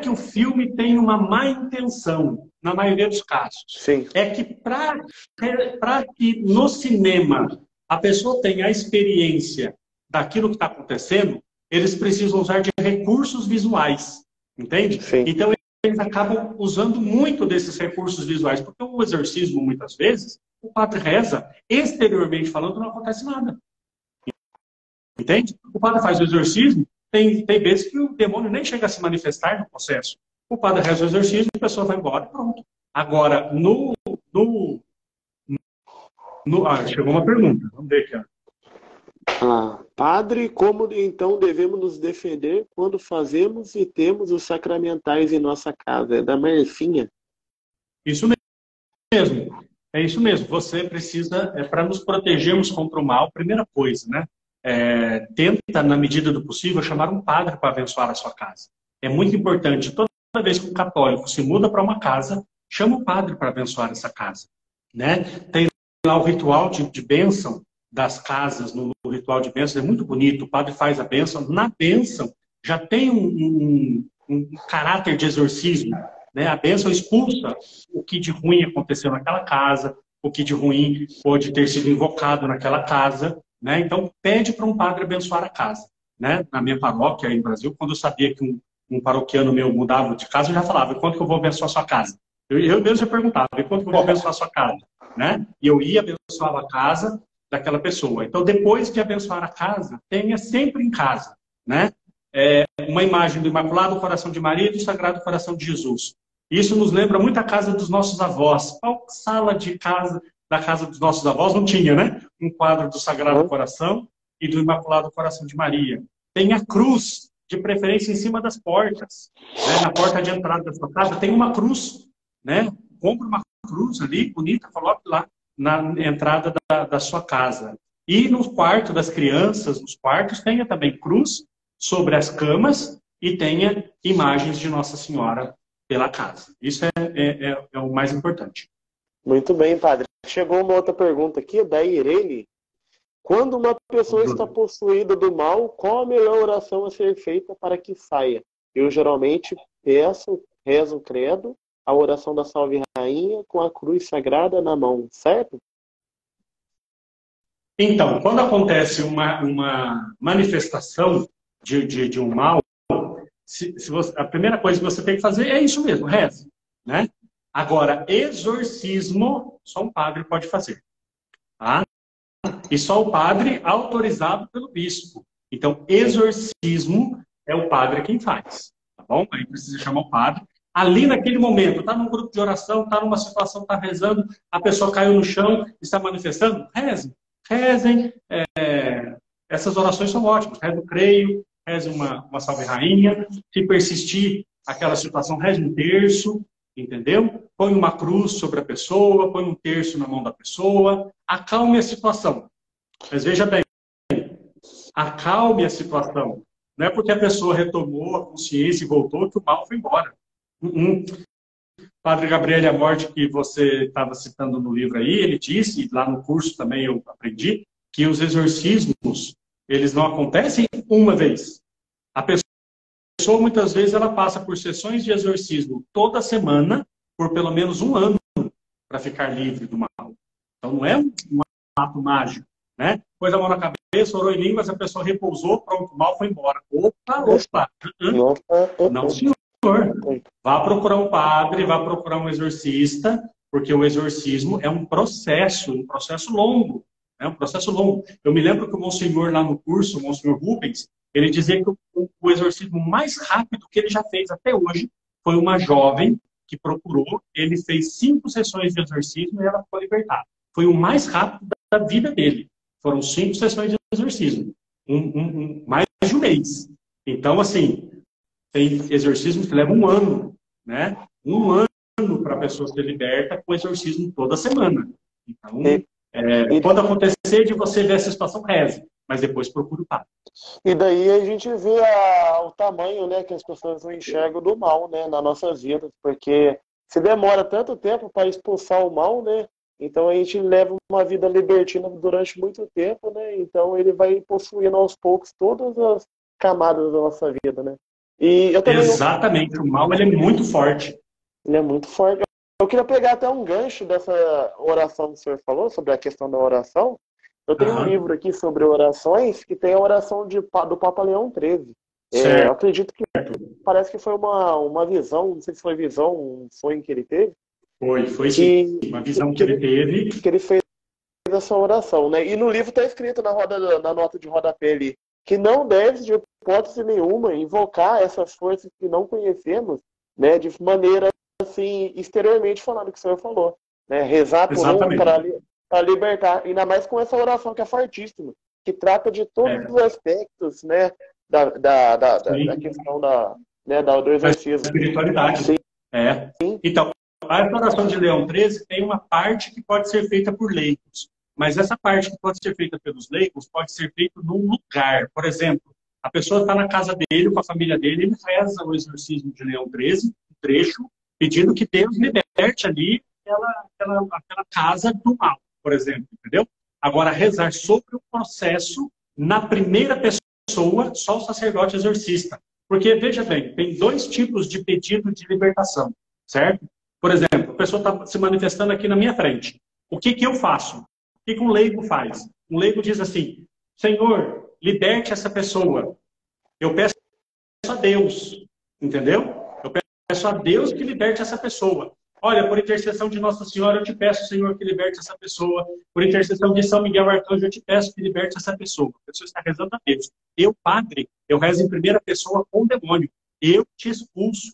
que o filme tem uma má intenção, na maioria dos casos. Sim. É que para que no cinema a pessoa tenha a experiência daquilo que está acontecendo, eles precisam usar de recursos visuais, entende? Sim. Então eles acabam usando muito desses recursos visuais, porque o exorcismo, muitas vezes, o padre reza, exteriormente falando, não acontece nada. Entende? O padre faz o exorcismo, tem vezes que o demônio nem chega a se manifestar no processo. O padre reza o exorcismo, a pessoa vai embora e pronto. Agora, chegou uma pergunta. Vamos ver aqui. Padre, como então devemos nos defender quando fazemos e temos os sacramentais em nossa casa? É da Marcinha. Isso mesmo. É isso mesmo. Você precisa, para nos protegermos contra o mal, primeira coisa, né? Tenta, na medida do possível, chamar um padre para abençoar a sua casa. É muito importante. Toda vez que um católico se muda para uma casa, chama o padre para abençoar essa casa. Né? Tem lá o ritual de bênção, das casas no ritual de bênção é muito bonito. O padre faz a bênção. Na bênção já tem um caráter de exorcismo, né? A bênção expulsa o que de ruim aconteceu naquela casa, o que de ruim pode ter sido invocado naquela casa, né? Então, pede para um padre abençoar a casa, né? Na minha paróquia, aí no Brasil, quando eu sabia que um paroquiano meu mudava de casa, eu já falava, quanto que eu vou abençoar a sua casa? Eu mesmo já perguntava, quanto que eu vou abençoar a sua casa? Né? E eu ia abençoar a casa daquela pessoa. Então, depois de abençoar a casa, tenha sempre em casa, né? Uma imagem do Imaculado Coração de Maria e do Sagrado Coração de Jesus. Isso nos lembra muito a casa dos nossos avós. Qual sala de casa da casa dos nossos avós não tinha, né? Um quadro do Sagrado Coração e do Imaculado Coração de Maria. Tem a cruz, de preferência em cima das portas, né? Na porta de entrada da sua casa tem uma cruz, né? Compre uma cruz ali, bonita, coloque lá na entrada da sua casa. E no quarto das crianças, nos quartos, tenha também cruz sobre as camas e tenha imagens de Nossa Senhora pela casa. Isso é o mais importante. Muito bem, padre. Chegou uma outra pergunta aqui, da Irene. Quando uma pessoa está possuída do mal, qual a melhor oração a ser feita para que saia? Eu geralmente rezo o credo, a oração da Salve Rainha, com a cruz sagrada na mão, certo? Então, quando acontece uma manifestação de um mal, a primeira coisa que você tem que fazer é isso mesmo, reze, né? Agora, exorcismo, só um padre pode fazer, tá? E só o padre autorizado pelo bispo. Então, exorcismo é o padre quem faz, tá bom? Aí precisa chamar o padre. Ali naquele momento, está num grupo de oração, está numa situação, está rezando, a pessoa caiu no chão, está manifestando, rezem. Essas orações são ótimas. Reze o creio, reze uma Salve Rainha. Se persistir aquela situação, reze um terço, entendeu? Põe uma cruz sobre a pessoa, põe um terço na mão da pessoa, acalme a situação. Mas veja bem, acalme a situação. Não é porque a pessoa retomou a consciência e voltou que o mal foi embora. Padre Gabriel Amorte, que você estava citando no livro aí, ele disse, e lá no curso também eu aprendi, que os exorcismos, eles não acontecem uma vez. A pessoa, muitas vezes, ela passa por sessões de exorcismo toda semana, por pelo menos um ano, para ficar livre do mal. Então, não é um ato mágico, né? Pôs a mão na cabeça, orou em línguas, a pessoa repousou, pronto, o mal foi embora. Opa! Não, senhor. Vá procurar um padre, vá procurar um exorcista, porque o exorcismo é um processo longo. É um processo longo. Eu me lembro que o monsenhor lá no curso, o monsenhor Rubens, ele dizia que o exorcismo mais rápido que ele já fez até hoje foi uma jovem que procurou, ele fez 5 sessões de exorcismo e ela foi libertada. Foi o mais rápido da vida dele. Foram 5 sessões de exorcismo. Mais de um mês. Então, assim, tem exorcismos que levam um ano, né? Um ano para a pessoa ser liberta com exorcismo toda semana. Então, quando acontecer de você ver essa situação, reze, mas depois procure o padre. E daí a gente vê o tamanho, né, que as pessoas não enxergam do mal, né, nas nossas vidas, porque se demora tanto tempo para expulsar o mal, né, então a gente leva uma vida libertina durante muito tempo, né, então ele vai possuindo aos poucos todas as camadas da nossa vida, né. E eu também Exatamente, o mal ele é muito forte. Ele é muito forte. Eu queria pegar até um gancho dessa oração que o senhor falou, sobre a questão da oração. Eu tenho um livro aqui sobre orações, que tem a oração do Papa Leão XIII. Eu acredito que parece que foi uma visão, não sei se foi visão, um sonho que ele teve. Foi sim, uma visão que ele teve. Que ele fez essa oração, né? E no livro está escrito na nota de rodapé ali, que não deve, de hipótese nenhuma, invocar essas forças que não conhecemos, né, de maneira assim, exteriormente falando o que o senhor falou, né? Rezar por um para libertar, ainda mais com essa oração que é fortíssima, que trata de todos os aspectos, né, da questão do exorcismo. Da espiritualidade. Sim. Então, a oração de Leão XIII tem uma parte que pode ser feita por leigos, mas essa parte que pode ser feita pelos leigos pode ser feita num lugar. Por exemplo, a pessoa está na casa dele, com a família dele, ele reza o exorcismo de Leão XIII, um trecho, pedindo que Deus liberte ali aquela casa do mal, por exemplo, entendeu? Agora, rezar sobre o processo, na primeira pessoa, só o sacerdote exorcista. Porque, veja bem, tem dois tipos de pedido de libertação, certo? Por exemplo, a pessoa está se manifestando aqui na minha frente. O que eu faço? O que um leigo faz? Um leigo diz assim, Senhor, liberte essa pessoa. Eu peço a Deus, entendeu? Eu peço a Deus que liberte essa pessoa. Olha, por intercessão de Nossa Senhora, eu te peço, Senhor, que liberte essa pessoa. Por intercessão de São Miguel Arcanjo, eu te peço que liberte essa pessoa. A pessoa está rezando a Deus. Eu, padre, eu rezo em primeira pessoa com o demônio. Eu te expulso.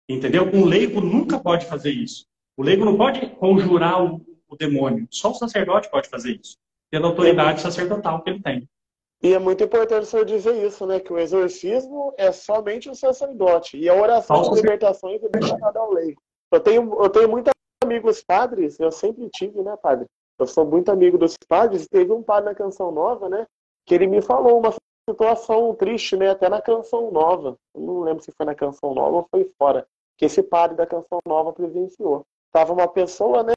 Entendeu? Um leigo nunca pode fazer isso. O leigo não pode conjurar o demônio. Só o sacerdote pode fazer isso. Pela autoridade sacerdotal que ele tem. E é muito importante o senhor dizer isso, né? Que o exorcismo é somente o sacerdote. E a oração de libertações é dedicada ao leigo. Eu tenho muitos amigos padres, eu sempre tive, né, padre? Eu sou muito amigo dos padres, e teve um padre na Canção Nova, né? Que ele me falou uma situação triste, né? Até na Canção Nova. Eu não lembro se foi na Canção Nova ou foi fora. Que esse padre da Canção Nova presenciou. Tava uma pessoa, né?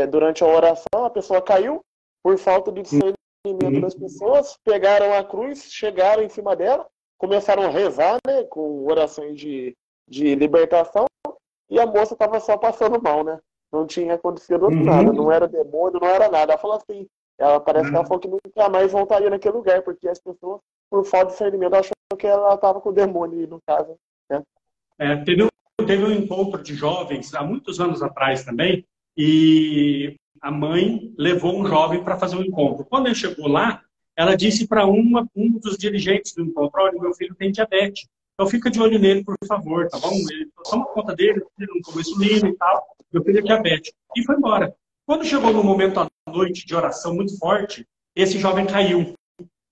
Durante a oração, a pessoa caiu por falta de discernimento das pessoas, pegaram a cruz, chegaram em cima dela, começaram a rezar, né, com orações de libertação, e a moça estava só passando mal, né? Não tinha acontecido nada, não era demônio, não era nada. Ela falou assim, parece que ela falou que nunca mais voltaria naquele lugar, porque as pessoas, por falta de discernimento, acham que ela estava com o demônio, no caso. Né? Teve um encontro de jovens, há muitos anos atrás também, e a mãe levou um jovem para fazer um encontro. Quando ele chegou lá, ela disse para um dos dirigentes do encontro, olha, meu filho tem diabetes, então fica de olho nele, por favor, tá bom? Ele toma conta dele, ele não toma insulina e tal, meu filho é diabético. E foi embora. Quando chegou no momento à noite de oração muito forte, esse jovem caiu.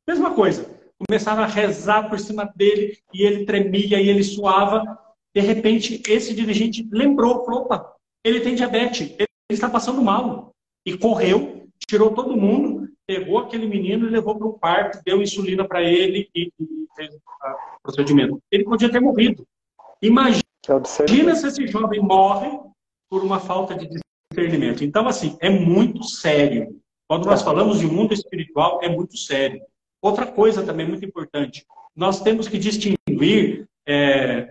Mesma coisa. Começaram a rezar por cima dele, e ele tremia, e ele suava. De repente, esse dirigente lembrou, falou, opa, ele tem diabetes, ele está passando mal. E correu, tirou todo mundo, pegou aquele menino e levou para o quarto, deu insulina para ele e fez o procedimento. Ele podia ter morrido. Imagina se esse jovem morre por uma falta de discernimento. Então, assim, é muito sério. Quando nós falamos de mundo espiritual, é muito sério. Outra coisa também muito importante, nós temos que distinguir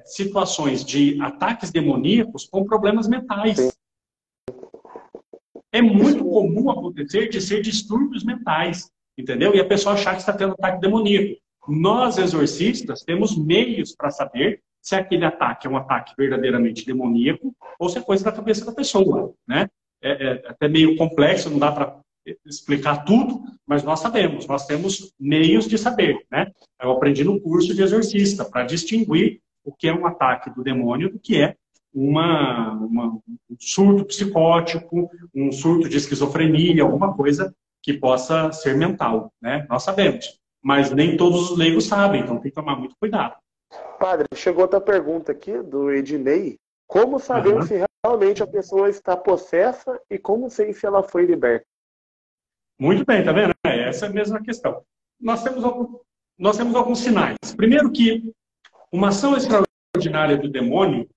situações de ataques demoníacos com problemas mentais. É muito comum acontecer de ser distúrbios mentais, entendeu? E a pessoa achar que está tendo ataque demoníaco. Nós, exorcistas, temos meios para saber se aquele ataque é um ataque verdadeiramente demoníaco ou se é coisa da cabeça da pessoa, né? É até meio complexo, não dá para explicar tudo, mas nós sabemos, nós temos meios de saber, né? Eu aprendi no curso de exorcista para distinguir o que é um ataque do demônio do que é um surto psicótico, um surto de esquizofrenia, alguma coisa que possa ser mental, né? Nós sabemos, mas nem todos os leigos sabem, então tem que tomar muito cuidado. Padre, chegou outra pergunta aqui do Ednei. Como saber se realmente a pessoa está possessa e como sei se ela foi liberta? Muito bem, tá vendo? Essa é a mesma questão. Nós temos alguns sinais. Primeiro que uma ação extraordinária do demônio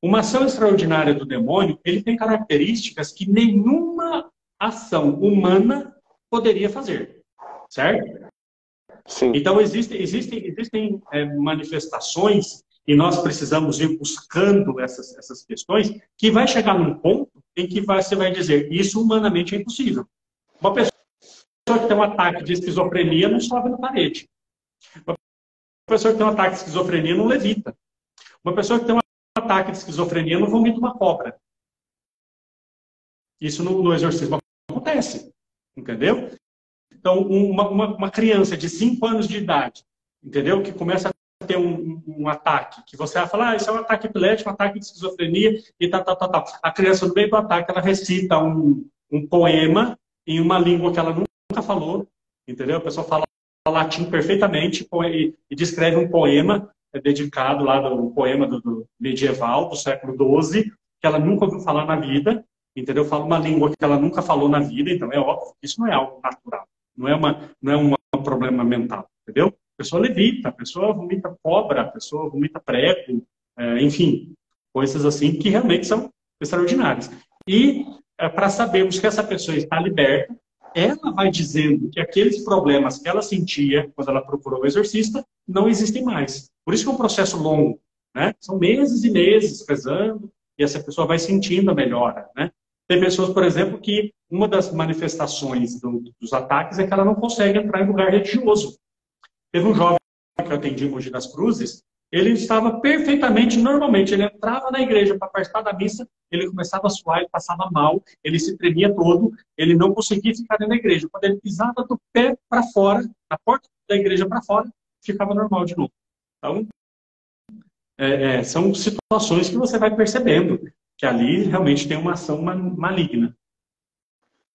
Uma ação extraordinária do demônio, ele tem características que nenhuma ação humana poderia fazer, certo? Sim. Então, existem manifestações e nós precisamos ir buscando essas questões que vai chegar num ponto em que você vai dizer, isso humanamente é impossível. Uma pessoa que tem um ataque de esquizofrenia não sobe na parede. Uma pessoa que tem um ataque de esquizofrenia não levita. Uma pessoa que tem um ataque de esquizofrenia não vomita uma cobra. Isso no exorcismo acontece. Entendeu? Então, uma criança de 5 anos de idade, entendeu? Que começa a ter um ataque, que você vai falar, isso é um ataque epilético, um ataque de esquizofrenia, e tal. A criança, no meio do ataque, ela recita um poema em uma língua que ela nunca falou, entendeu? A pessoa fala latim perfeitamente e descreve um poema dedicado lá do poema do medieval, do século XII, que ela nunca ouviu falar na vida, entendeu? Fala uma língua que ela nunca falou na vida, então é óbvio que isso não é algo natural, não é um problema mental, entendeu? A pessoa levita, a pessoa vomita cobra, a pessoa vomita prego, enfim, coisas assim que realmente são extraordinárias. E para sabermos que essa pessoa está liberta, ela vai dizendo que aqueles problemas que ela sentia quando ela procurou o exorcista não existem mais. Por isso que é um processo longo, né? São meses e meses rezando e essa pessoa vai sentindo a melhora, né? Tem pessoas, por exemplo, que uma das manifestações dos ataques é que ela não consegue entrar em lugar religioso. Teve um jovem que eu atendi em Mogi das Cruzes, ele estava perfeitamente, normalmente, ele entrava na igreja para participar da missa, ele começava a suar, ele passava mal, ele se tremia todo, ele não conseguia ficar dentro da igreja. Quando ele pisava do pé para fora, da porta da igreja para fora, ficava normal de novo. Então, são situações que você vai percebendo que ali realmente tem uma ação maligna.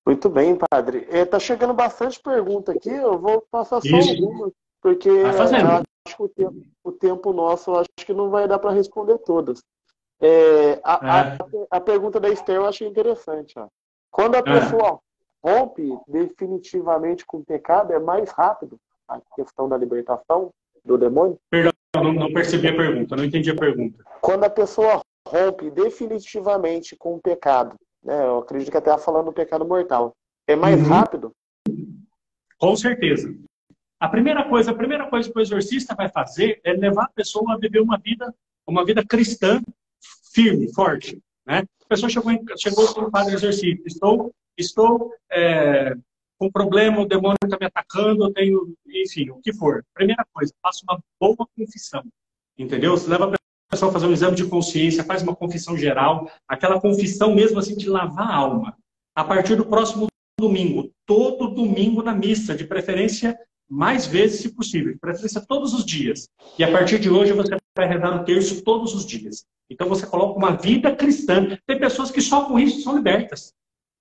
Muito bem, padre. Tá chegando bastante pergunta aqui, eu vou passar só algumas, porque acho que o tempo nosso, eu acho que não vai dar para responder todas. A pergunta da Esther eu achei interessante. Ó. Quando a pessoa rompe definitivamente com o pecado, é mais rápido a questão da libertação do demônio? Perdão, não percebi a pergunta, não entendi a pergunta. Quando a pessoa rompe definitivamente com o pecado, né, eu acredito que até ela falando do pecado mortal, é mais rápido? Com certeza. A primeira coisa que o exorcista vai fazer é levar a pessoa a viver uma vida cristã firme, forte. Né? A pessoa chegou com o padre exorcista. Estou com problema, o demônio está me atacando, eu tenho, enfim, o que for. Primeira coisa, faça uma boa confissão. Entendeu? Você leva a pessoa a fazer um exame de consciência, faz uma confissão geral, aquela confissão mesmo assim de lavar a alma. A partir do próximo domingo, todo domingo na missa, de preferência mais vezes, se possível, de preferência todos os dias. E a partir de hoje você vai rezar o terço todos os dias. Então você coloca uma vida cristã. Tem pessoas que só com isso são libertas.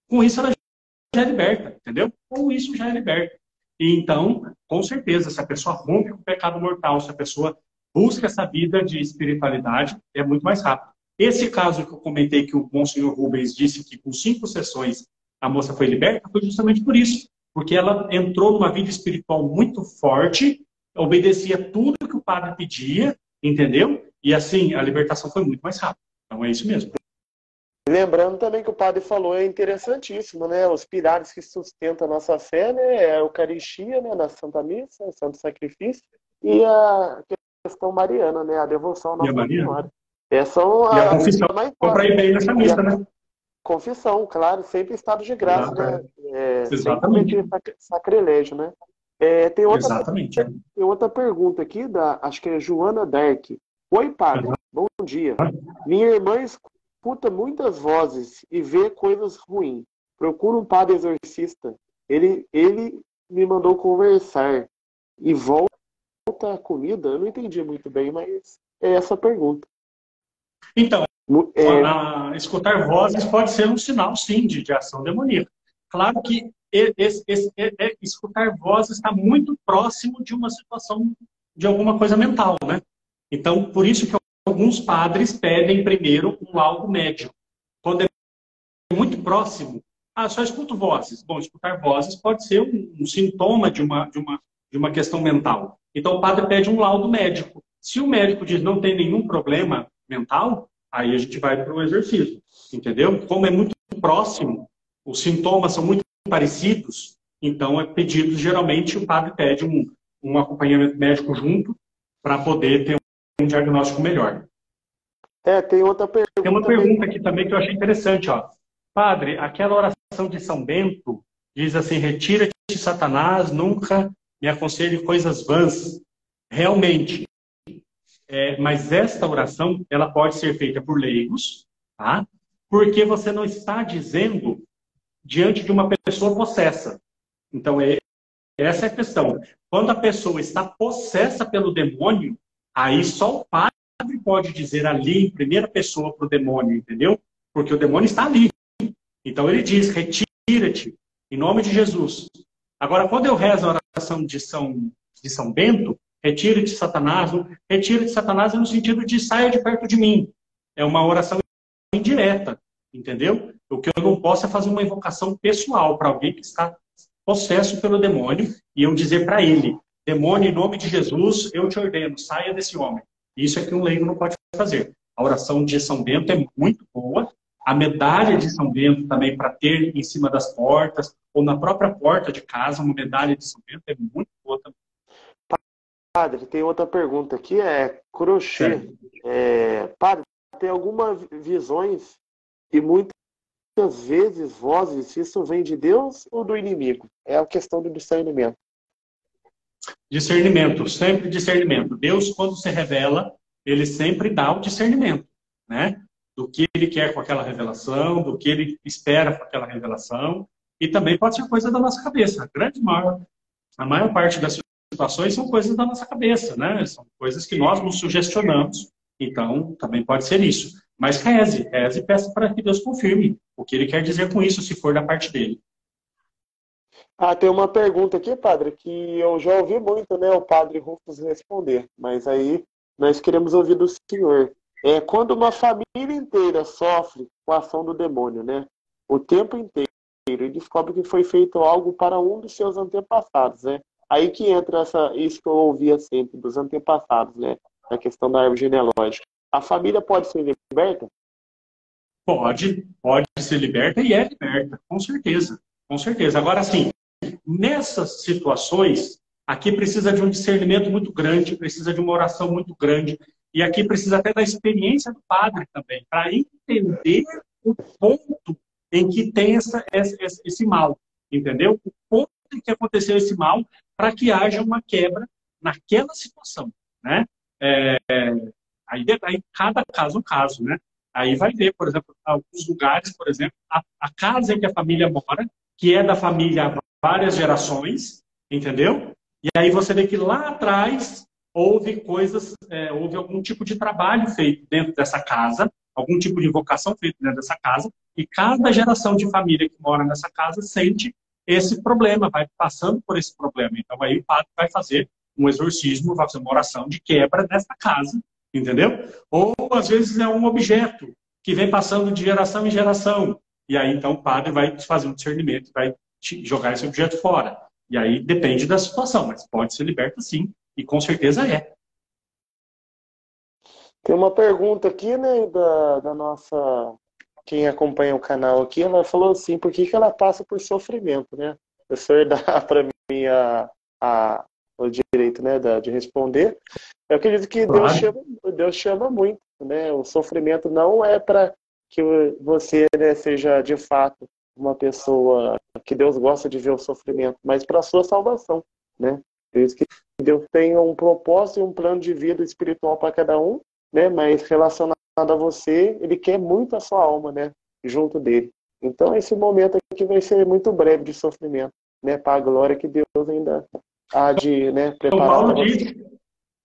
Com isso ela já é liberta, entendeu? Com isso já é liberta. E então, com certeza, se a pessoa rompe com o pecado mortal, se a pessoa busca essa vida de espiritualidade, é muito mais rápido. Esse caso que eu comentei, que o Monsenhor Rubens disse que com 5 sessões a moça foi liberta, foi justamente por isso. Porque ela entrou numa vida espiritual muito forte, obedecia tudo que o padre pedia, entendeu? E assim, a libertação foi muito mais rápida. Então é isso mesmo. Lembrando também que o padre falou, é interessantíssimo, né? Os pilares que sustentam a nossa fé, né? É a Eucaristia, né? Na Santa Missa, o Santo Sacrifício, e a questão mariana, né? A devoção à Nossa Senhora. São e a confissão, para ir bem nessa missa, né? Confissão, claro, sempre estado de graça, né? Exatamente. Sem sacrilégio, né? Tem Exatamente. Tem outra pergunta aqui, acho que é Joana Dark. Oi, padre, bom dia. Minha irmã escuta muitas vozes e vê coisas ruins. Procura um padre exorcista. Ele me mandou conversar e volta a comida? Eu não entendi muito bem, mas é essa a pergunta. Então, escutar vozes pode ser um sinal, sim, de ação demoníaca. Claro que escutar vozes está muito próximo de uma situação, de alguma coisa mental, né? Então, por isso que alguns padres pedem primeiro um laudo médico. Quando é muito próximo, só escuto vozes. Bom, escutar vozes pode ser um sintoma de uma questão mental. Então, o padre pede um laudo médico. Se o médico diz não tem nenhum problema mental, aí a gente vai para o exorcismo, entendeu? Como é muito próximo, os sintomas são muito parecidos, então é pedido, geralmente o padre pede um acompanhamento médico junto para poder ter um diagnóstico melhor. Tem outra pergunta. Tem uma pergunta aqui também que eu achei interessante, ó. Padre, aquela oração de São Bento diz assim: retira-te, Satanás, nunca me aconselhe coisas vãs. Realmente. Mas esta oração, ela pode ser feita por leigos, tá? Porque você não está dizendo diante de uma pessoa possessa. Então, essa é a questão. Quando a pessoa está possessa pelo demônio, aí só o padre pode dizer ali, em primeira pessoa, para o demônio, entendeu? Porque o demônio está ali. Então, ele diz, retira-te, em nome de Jesus. Agora, quando eu rezo a oração de São Bento, retira-te, Satanás. Retira-te, Satanás, no sentido de saia de perto de mim. É uma oração indireta, entendeu? O que eu não posso é fazer uma invocação pessoal para alguém que está possesso pelo demônio e eu dizer para ele: demônio, em nome de Jesus, eu te ordeno, saia desse homem. Isso é que um leigo não pode fazer. A oração de São Bento é muito boa. A medalha de São Bento também para ter em cima das portas, ou na própria porta de casa, uma medalha de São Bento é muito boa também. Padre, tem outra pergunta aqui, crochê. Padre, tem algumas visões e muitas vezes vozes, isso vem de Deus ou do inimigo? É a questão do discernimento. Discernimento, sempre discernimento. Deus, quando se revela, ele sempre dá o discernimento, né? Do que ele quer com aquela revelação, do que ele espera com aquela revelação. E também pode ser coisa da nossa cabeça. A maior parte das situações são coisas da nossa cabeça, né? São coisas que nós nos sugestionamos. Então, também pode ser isso. Mas reze e peça para que Deus confirme o que ele quer dizer com isso, se for da parte dele. Tem uma pergunta aqui, padre, que eu já ouvi muito, né, o padre Rufus responder, mas aí nós queremos ouvir do senhor. Quando uma família inteira sofre com a ação do demônio, né, o tempo inteiro, e descobre que foi feito algo para um dos seus antepassados, né? Aí que entra isso que eu ouvia sempre, dos antepassados, né? A questão da árvore genealógica. A família pode ser liberta? Pode ser liberta e é liberta, com certeza. Com certeza. Agora, sim, nessas situações, aqui precisa de um discernimento muito grande, precisa de uma oração muito grande, e aqui precisa até da experiência do padre também, para entender o ponto em que tem esse mal, entendeu? O ponto em que aconteceu esse mal, para que haja uma quebra naquela situação, né? Aí cada caso é um caso, né? Aí vai ver, por exemplo, alguns lugares, por exemplo, a casa em que a família mora, que é da família há várias gerações, entendeu? E aí você vê que lá atrás houve houve algum tipo de trabalho feito dentro dessa casa, algum tipo de vocação feita dentro dessa casa, e cada geração de família que mora nessa casa sente esse problema, vai passando por esse problema. Então aí o padre vai fazer um exorcismo, vai fazer uma oração de quebra dessa casa, entendeu? Ou às vezes é um objeto que vem passando de geração em geração, e aí então o padre vai fazer um discernimento, vai jogar esse objeto fora. E aí depende da situação, mas pode ser liberta sim, e com certeza é. Tem uma pergunta aqui, né, da nossa... Quem acompanha o canal aqui, ela falou assim, por que ela passa por sofrimento, né? O senhor dá para mim o direito, né, de responder. Eu acredito que Claro. Deus chama muito, né? O sofrimento não é para que você, né, seja de fato uma pessoa que Deus gosta de ver o sofrimento, mas para a sua salvação, né? Por isso que Deus tem um propósito e um plano de vida espiritual para cada um, né? Mas relacionado a você, ele quer muito a sua alma, né? Junto dele. Então esse momento aqui vai ser muito breve de sofrimento, né? Para a glória que Deus ainda há de, né, preparar para você.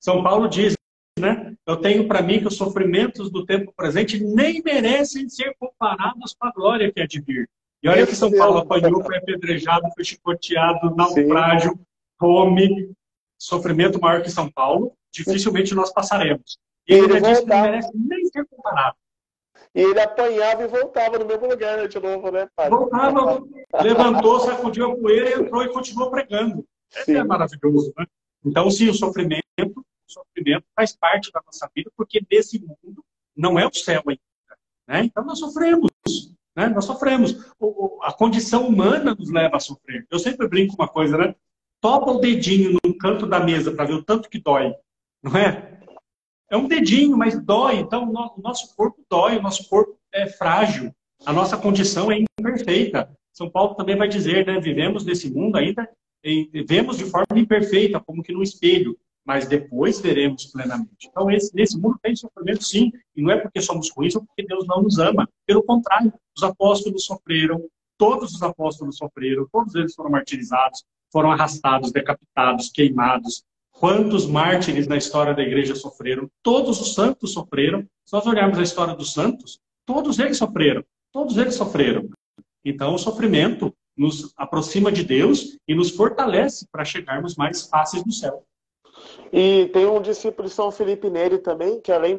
São Paulo diz, né? Eu tenho para mim que os sofrimentos do tempo presente nem merecem ser comparados com a glória que há de vir. E olha que São Paulo apanhou, foi apedrejado, foi chicoteado, naufrágio, fome, sofrimento maior que São Paulo, dificilmente nós passaremos. E ele disse que não merece nem ser comparado. E ele apanhava e voltava no mesmo lugar, né, de novo, né, padre? Voltava, levantou, sacudiu a poeira, entrou e continuou pregando. É maravilhoso, né? Então, sim, o sofrimento faz parte da nossa vida, porque nesse mundo não é o céu ainda. Né? Então, nós sofremos. Né? Nós sofremos. A condição humana nos leva a sofrer. Eu sempre brinco com uma coisa, né? Topa o dedinho num canto da mesa para ver o tanto que dói. Não é? É um dedinho, mas dói. Então, o nosso corpo dói, o nosso corpo é frágil. A nossa condição é imperfeita. São Paulo também vai dizer, né? Vivemos nesse mundo ainda, vemos de forma imperfeita, como que num espelho, mas depois veremos plenamente. Então, nesse mundo tem sofrimento, sim, e não é porque somos ruins ou porque Deus não nos ama. Pelo contrário, os apóstolos sofreram, todos os apóstolos sofreram, todos eles foram martirizados, foram arrastados, decapitados, queimados. Quantos mártires na história da igreja sofreram? Todos os santos sofreram. Se nós olharmos a história dos santos, todos eles sofreram. Todos eles sofreram. Então, o sofrimento nos aproxima de Deus e nos fortalece para chegarmos mais fáceis no céu. E tem um discípulo de São Felipe Neri também, que além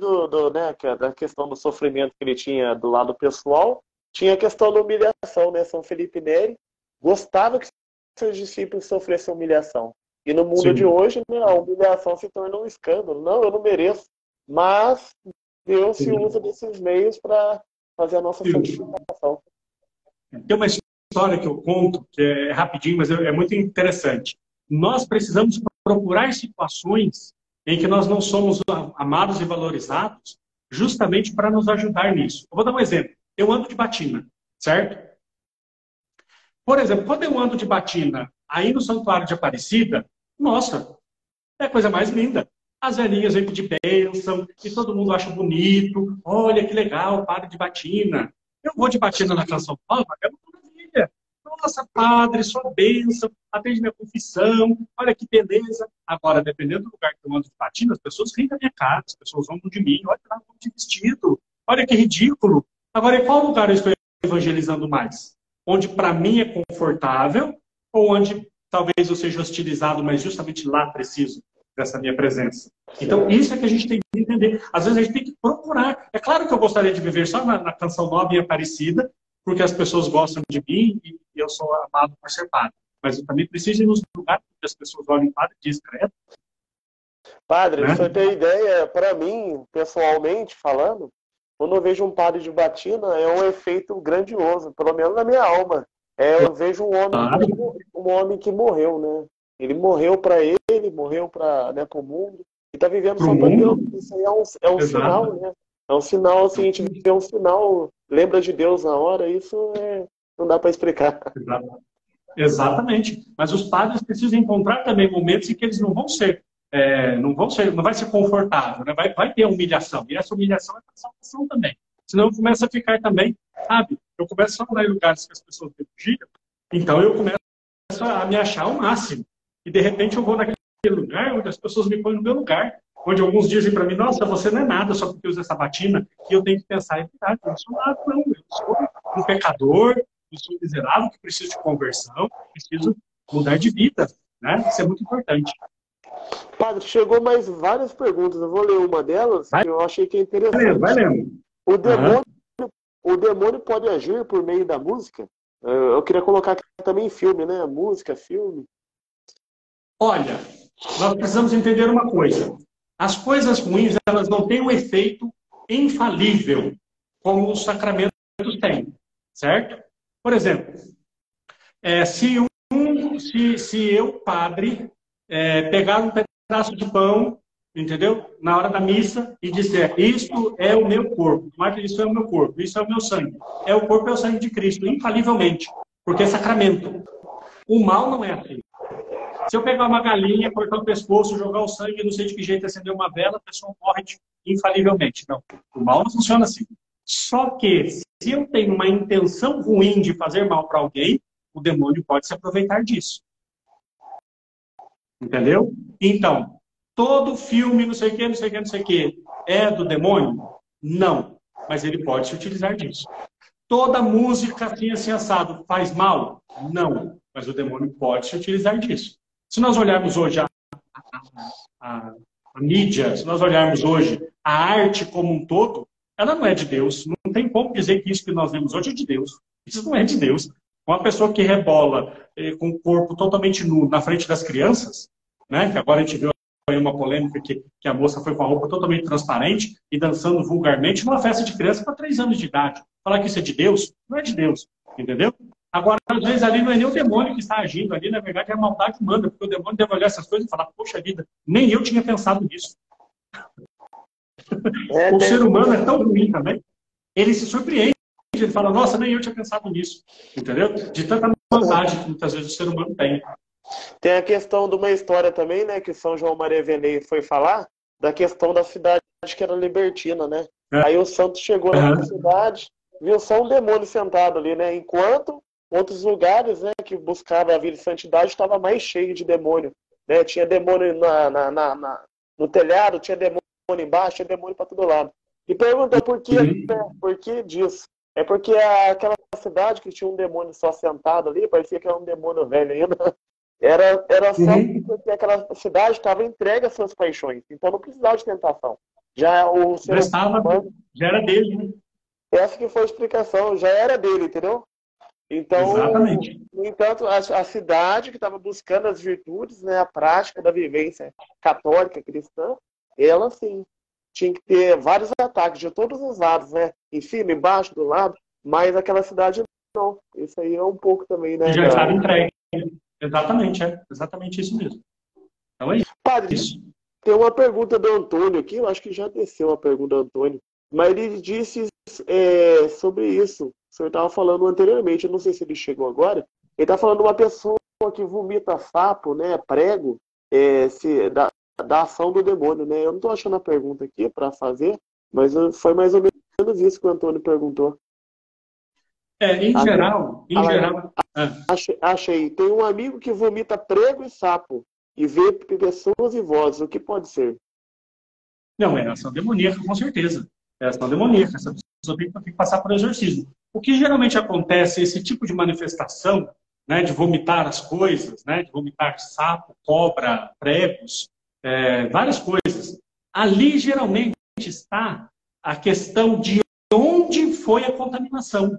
né, da questão do sofrimento que ele tinha do lado pessoal, tinha a questão da humilhação, né? São Felipe Neri gostava que seus discípulos sofressem humilhação. E no mundo de hoje, né, a humilhação se torna um escândalo. Não, eu não mereço. Mas Deus se usa desses meios para fazer a nossa santificação. Tem uma história que eu conto, que é rapidinho, mas é muito interessante. Nós precisamos procurar situações em que nós não somos amados e valorizados, justamente para nos ajudar nisso. Eu vou dar um exemplo. Eu ando de batina, certo? Por exemplo, quando eu ando de batina aí no Santuário de Aparecida, nossa, é a coisa mais linda. As velhinhas vêm pedir bênção, e todo mundo acha bonito. Olha que legal, padre de batina. Eu vou de batina na Canção Nova, é uma maravilha. Nossa, padre, sua bênção, atende minha confissão, olha que beleza. Agora, dependendo do lugar que eu ando de batina, as pessoas riem da minha cara, as pessoas vão de mim, olha lá, eu de vestido, olha que ridículo. Agora, em qual lugar eu estou evangelizando mais? Onde para mim é confortável, ou onde talvez eu seja hostilizado, mas justamente lá preciso dessa minha presença. Então, isso é que a gente tem que entender. Às vezes a gente tem que procurar. É claro que eu gostaria de viver só na Canção Nova e Aparecida, porque as pessoas gostam de mim e eu sou amado por ser padre. Mas eu também preciso ir nos lugares que as pessoas olhem padre e dizem, credo. Padre, pra você ter ideia, para mim, pessoalmente falando, quando eu vejo um padre de batina, é um efeito grandioso, pelo menos na minha alma. Eu vejo um homem que morreu, né? Ele morreu para ele, morreu para, né, o mundo, e está vivendo só para Deus. Isso aí é um sinal, né? É um sinal, assim, a gente vê um sinal, lembra de Deus na hora, isso não dá para explicar. Exatamente. Mas os padres precisam encontrar também momentos em que eles não vai ser confortável, né? Vai ter humilhação, e essa humilhação é para salvação também. Senão começa a ficar também, sabe? Eu começo a falar em lugares que as pessoas refugiam, então eu começo a me achar ao máximo. E de repente eu vou naquele lugar onde as pessoas me põem no meu lugar. Onde alguns dizem para mim, nossa, você não é nada só porque usa essa batina. E eu tenho que pensar, é verdade, eu não sou nada, não. Eu sou um pecador, eu sou miserável, que preciso de conversão, preciso mudar de vida. Né? Isso é muito importante. Padre, chegou mais várias perguntas. Eu vou ler uma delas, que eu achei que é interessante. Vai lendo. O demônio pode agir por meio da música? Eu queria colocar aqui também filme, né? Música, filme. Olha, nós precisamos entender uma coisa. As coisas ruins, elas não têm um efeito infalível, como os sacramentos têm, certo? Por exemplo, se eu, padre, pegar um pedaço de pão, entendeu? Na hora da missa, e disser, isto é o meu corpo, marca, isso é o meu corpo, isso é o meu sangue. O corpo é o sangue de Cristo, infalivelmente, porque é sacramento. O mal não é assim. Se eu pegar uma galinha, cortar o pescoço, jogar o sangue, não sei de que jeito, acender uma vela, a pessoa morre infalivelmente. Não, o mal não funciona assim. Só que, se eu tenho uma intenção ruim de fazer mal para alguém, o demônio pode se aproveitar disso. Entendeu? Então, todo filme, não sei o que, não sei o que, não sei o que, é do demônio? Não. Mas ele pode se utilizar disso. Toda música assim assado faz mal? Não. Mas o demônio pode se utilizar disso. Se nós olharmos hoje a mídia, se nós olharmos hoje a arte como um todo, ela não é de Deus. Não tem como dizer que isso que nós vemos hoje é de Deus. Isso não é de Deus. Uma pessoa que rebola com o corpo totalmente nu na frente das crianças, né? Que agora a gente viu aí uma polêmica que a moça foi com a roupa totalmente transparente e dançando vulgarmente numa festa de criança para 3 anos de idade. Falar que isso é de Deus? Não é de Deus. Entendeu? Agora, às vezes, ali não é nem o demônio que está agindo, ali, na verdade, é a maldade humana, porque o demônio deve olhar essas coisas e falar, poxa vida, nem eu tinha pensado nisso. O ser humano é tão ruim também, ele se surpreende, ele fala, nossa, nem eu tinha pensado nisso, entendeu? De tanta maldade que muitas vezes o ser humano tem. Tem a questão de uma história também, né, que São João Maria Vianney foi falar, da questão da cidade que era libertina, né? Aí o santo chegou na cidade, viu só um demônio sentado ali, né? Enquanto outros lugares, né, que buscavam a vida de santidade estava mais cheio de demônio, né? Tinha demônio no telhado, tinha demônio embaixo, tinha demônio para todo lado. E perguntou por que disso? É porque aquela cidade que tinha um demônio só sentado ali, parecia que era um demônio velho ainda. Era só porque aquela cidade estava entregue às suas paixões. Então não precisava de tentação. Já o ser humano, já era dele, né? Essa que foi a explicação, já era dele, entendeu? Então, exatamente. No entanto, a cidade que estava buscando as virtudes, né, a prática da vivência católica cristã, ela sim tinha que ter vários ataques de todos os lados, né? Em cima, embaixo, do lado, mas aquela cidade não. Isso aí é um pouco também, né? E já estava entregue. Exatamente, é exatamente isso mesmo. Então é Padre, isso. tem uma pergunta do Antônio aqui, eu acho que já desceu a pergunta do Antônio, mas ele disse sobre isso. O senhor estava falando anteriormente, eu não sei se ele chegou agora. Ele está falando de uma pessoa que vomita sapo, né, prego, da ação do demônio, né? Eu não estou achando a pergunta aqui para fazer, mas foi mais ou menos isso que o Antônio perguntou. Em geral... Achei. Tem um amigo que vomita prego e sapo e vê pessoas e vozes. O que pode ser? Não, é ação demoníaca, com certeza. É ação demoníaca. Essa pessoa tem que passar por exorcismo. O que geralmente acontece, esse tipo de manifestação, né, de vomitar as coisas, né, de vomitar sapo, cobra, pregos, várias coisas. Ali, geralmente, está a questão de onde foi a contaminação.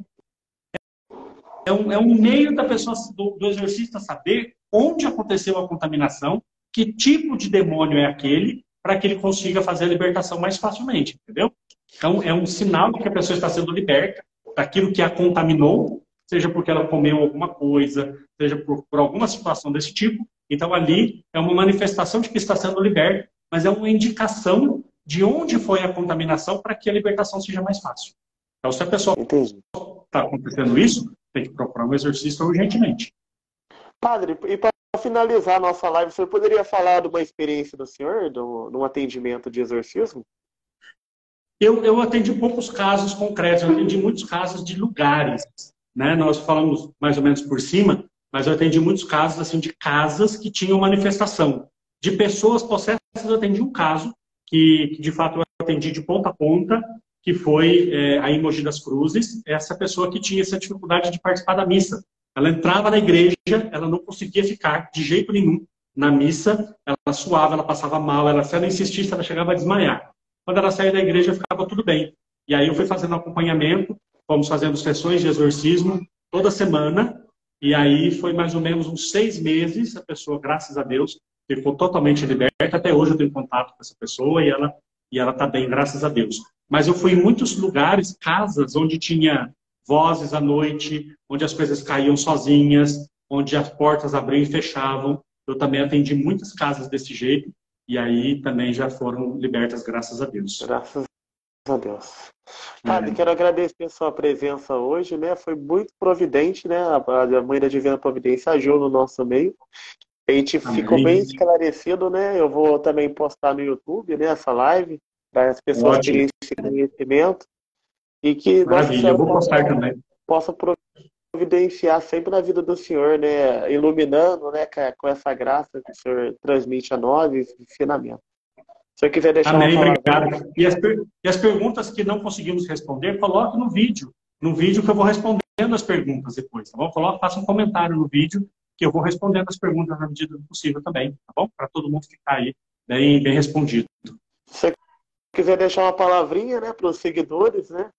É um meio da pessoa, do exorcista saber onde aconteceu a contaminação, que tipo de demônio é aquele, para que ele consiga fazer a libertação mais facilmente, entendeu? Então, é um sinal de que a pessoa está sendo liberta daquilo que a contaminou, seja porque ela comeu alguma coisa, seja por alguma situação desse tipo. Então, ali é uma manifestação de que está sendo liberta, mas é uma indicação de onde foi a contaminação para que a libertação seja mais fácil. Então, se a pessoa está acontecendo isso, tem que procurar um exorcista urgentemente. Padre, e para finalizar a nossa live, o senhor poderia falar de uma experiência do senhor, de um atendimento de exorcismo? Eu atendi poucos casos concretos, eu atendi muitos casos de lugares, né? Nós falamos mais ou menos por cima, mas eu atendi muitos casos assim, de casas que tinham manifestação. De pessoas possessas, eu atendi um caso que de fato eu atendi de ponta a ponta, que foi a em Mogi das Cruzes, essa pessoa que tinha essa dificuldade de participar da missa. Ela entrava na igreja, ela não conseguia ficar de jeito nenhum na missa, ela suava, ela passava mal, se ela insistisse, ela chegava a desmaiar. Quando ela saía da igreja, ficava tudo bem. E aí eu fui fazendo acompanhamento, fomos fazendo sessões de exorcismo toda semana, e aí foi mais ou menos uns 6 meses, a pessoa, graças a Deus, ficou totalmente liberta. Até hoje eu tenho contato com essa pessoa e ela está bem, graças a Deus. Mas eu fui em muitos lugares, casas, onde tinha vozes à noite, onde as coisas caíam sozinhas, onde as portas abriam e fechavam. Eu também atendi muitas casas desse jeito, e aí também já foram libertas, graças a Deus. Graças a Deus. Padre, quero agradecer a sua presença hoje, né? Foi muito providente, né? A Mãe da Divina Providência agiu no nosso meio. A gente ficou bem esclarecido, né? Eu vou também postar no YouTube, né, essa live, para as pessoas terem esse conhecimento. E que Maravilha, eu vou postar também. Possa providenciar sempre na vida do Senhor, né? Iluminando, né, com essa graça que o Senhor transmite a nós, esse ensinamento. Se eu quiser deixar Amém, obrigado. E as perguntas que não conseguimos responder, coloque no vídeo. No vídeo que eu vou respondendo as perguntas depois, tá bom? Faça um comentário no vídeo que eu vou respondendo as perguntas na medida do possível também, tá bom? Para todo mundo ficar aí bem respondido. Se você quiser deixar uma palavrinha, né, para os seguidores, né?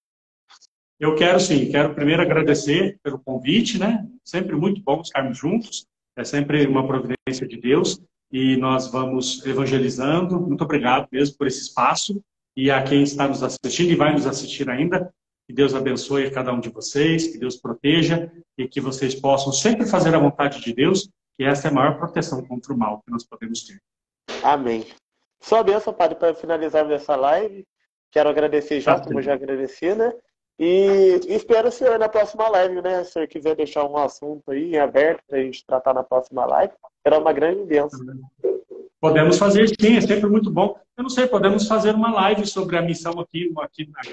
Eu quero sim, quero primeiro agradecer pelo convite, né? Sempre muito bom estarmos juntos, é sempre uma providência de Deus e nós vamos evangelizando. Muito obrigado mesmo por esse espaço e a quem está nos assistindo e vai nos assistir ainda, que Deus abençoe a cada um de vocês, que Deus proteja e que vocês possam sempre fazer a vontade de Deus, que essa é a maior proteção contra o mal que nós podemos ter. Amém. Só benção, Padre, para finalizar essa live. Quero agradecer já, como já agradeci, né? E espero o senhor na próxima live, né? Se o senhor quiser deixar um assunto aí em aberto para a gente tratar na próxima live, será uma grande bênção. Podemos fazer sim, é sempre muito bom. Eu não sei, podemos fazer uma live sobre a missão aqui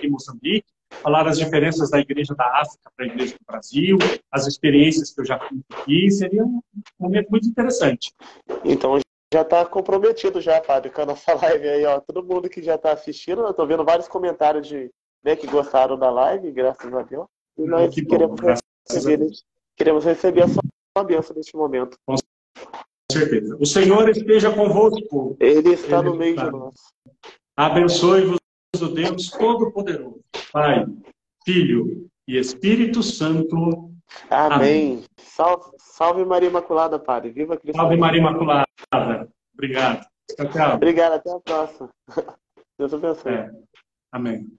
em Moçambique, falar as diferenças da Igreja da África para a Igreja do Brasil, as experiências que eu já fiz aqui, seria um momento muito interessante. Então já está comprometido já, Padre, com a nossa live aí, ó. Todo mundo que já está assistindo, eu estou vendo vários comentários que gostaram da live, graças a Deus. E nós queremos receber a sua bênção neste momento. Com certeza. O Senhor esteja convosco. Ele está no meio de nós. Abençoe-vos o Deus Todo-Poderoso, Pai, Filho e Espírito Santo. Amém. Salve Maria Imaculada, Padre. Viva Cristo. Salve Maria Imaculada. Obrigado. Tchau, tchau. Obrigado, até a próxima. Deus abençoe. Amém.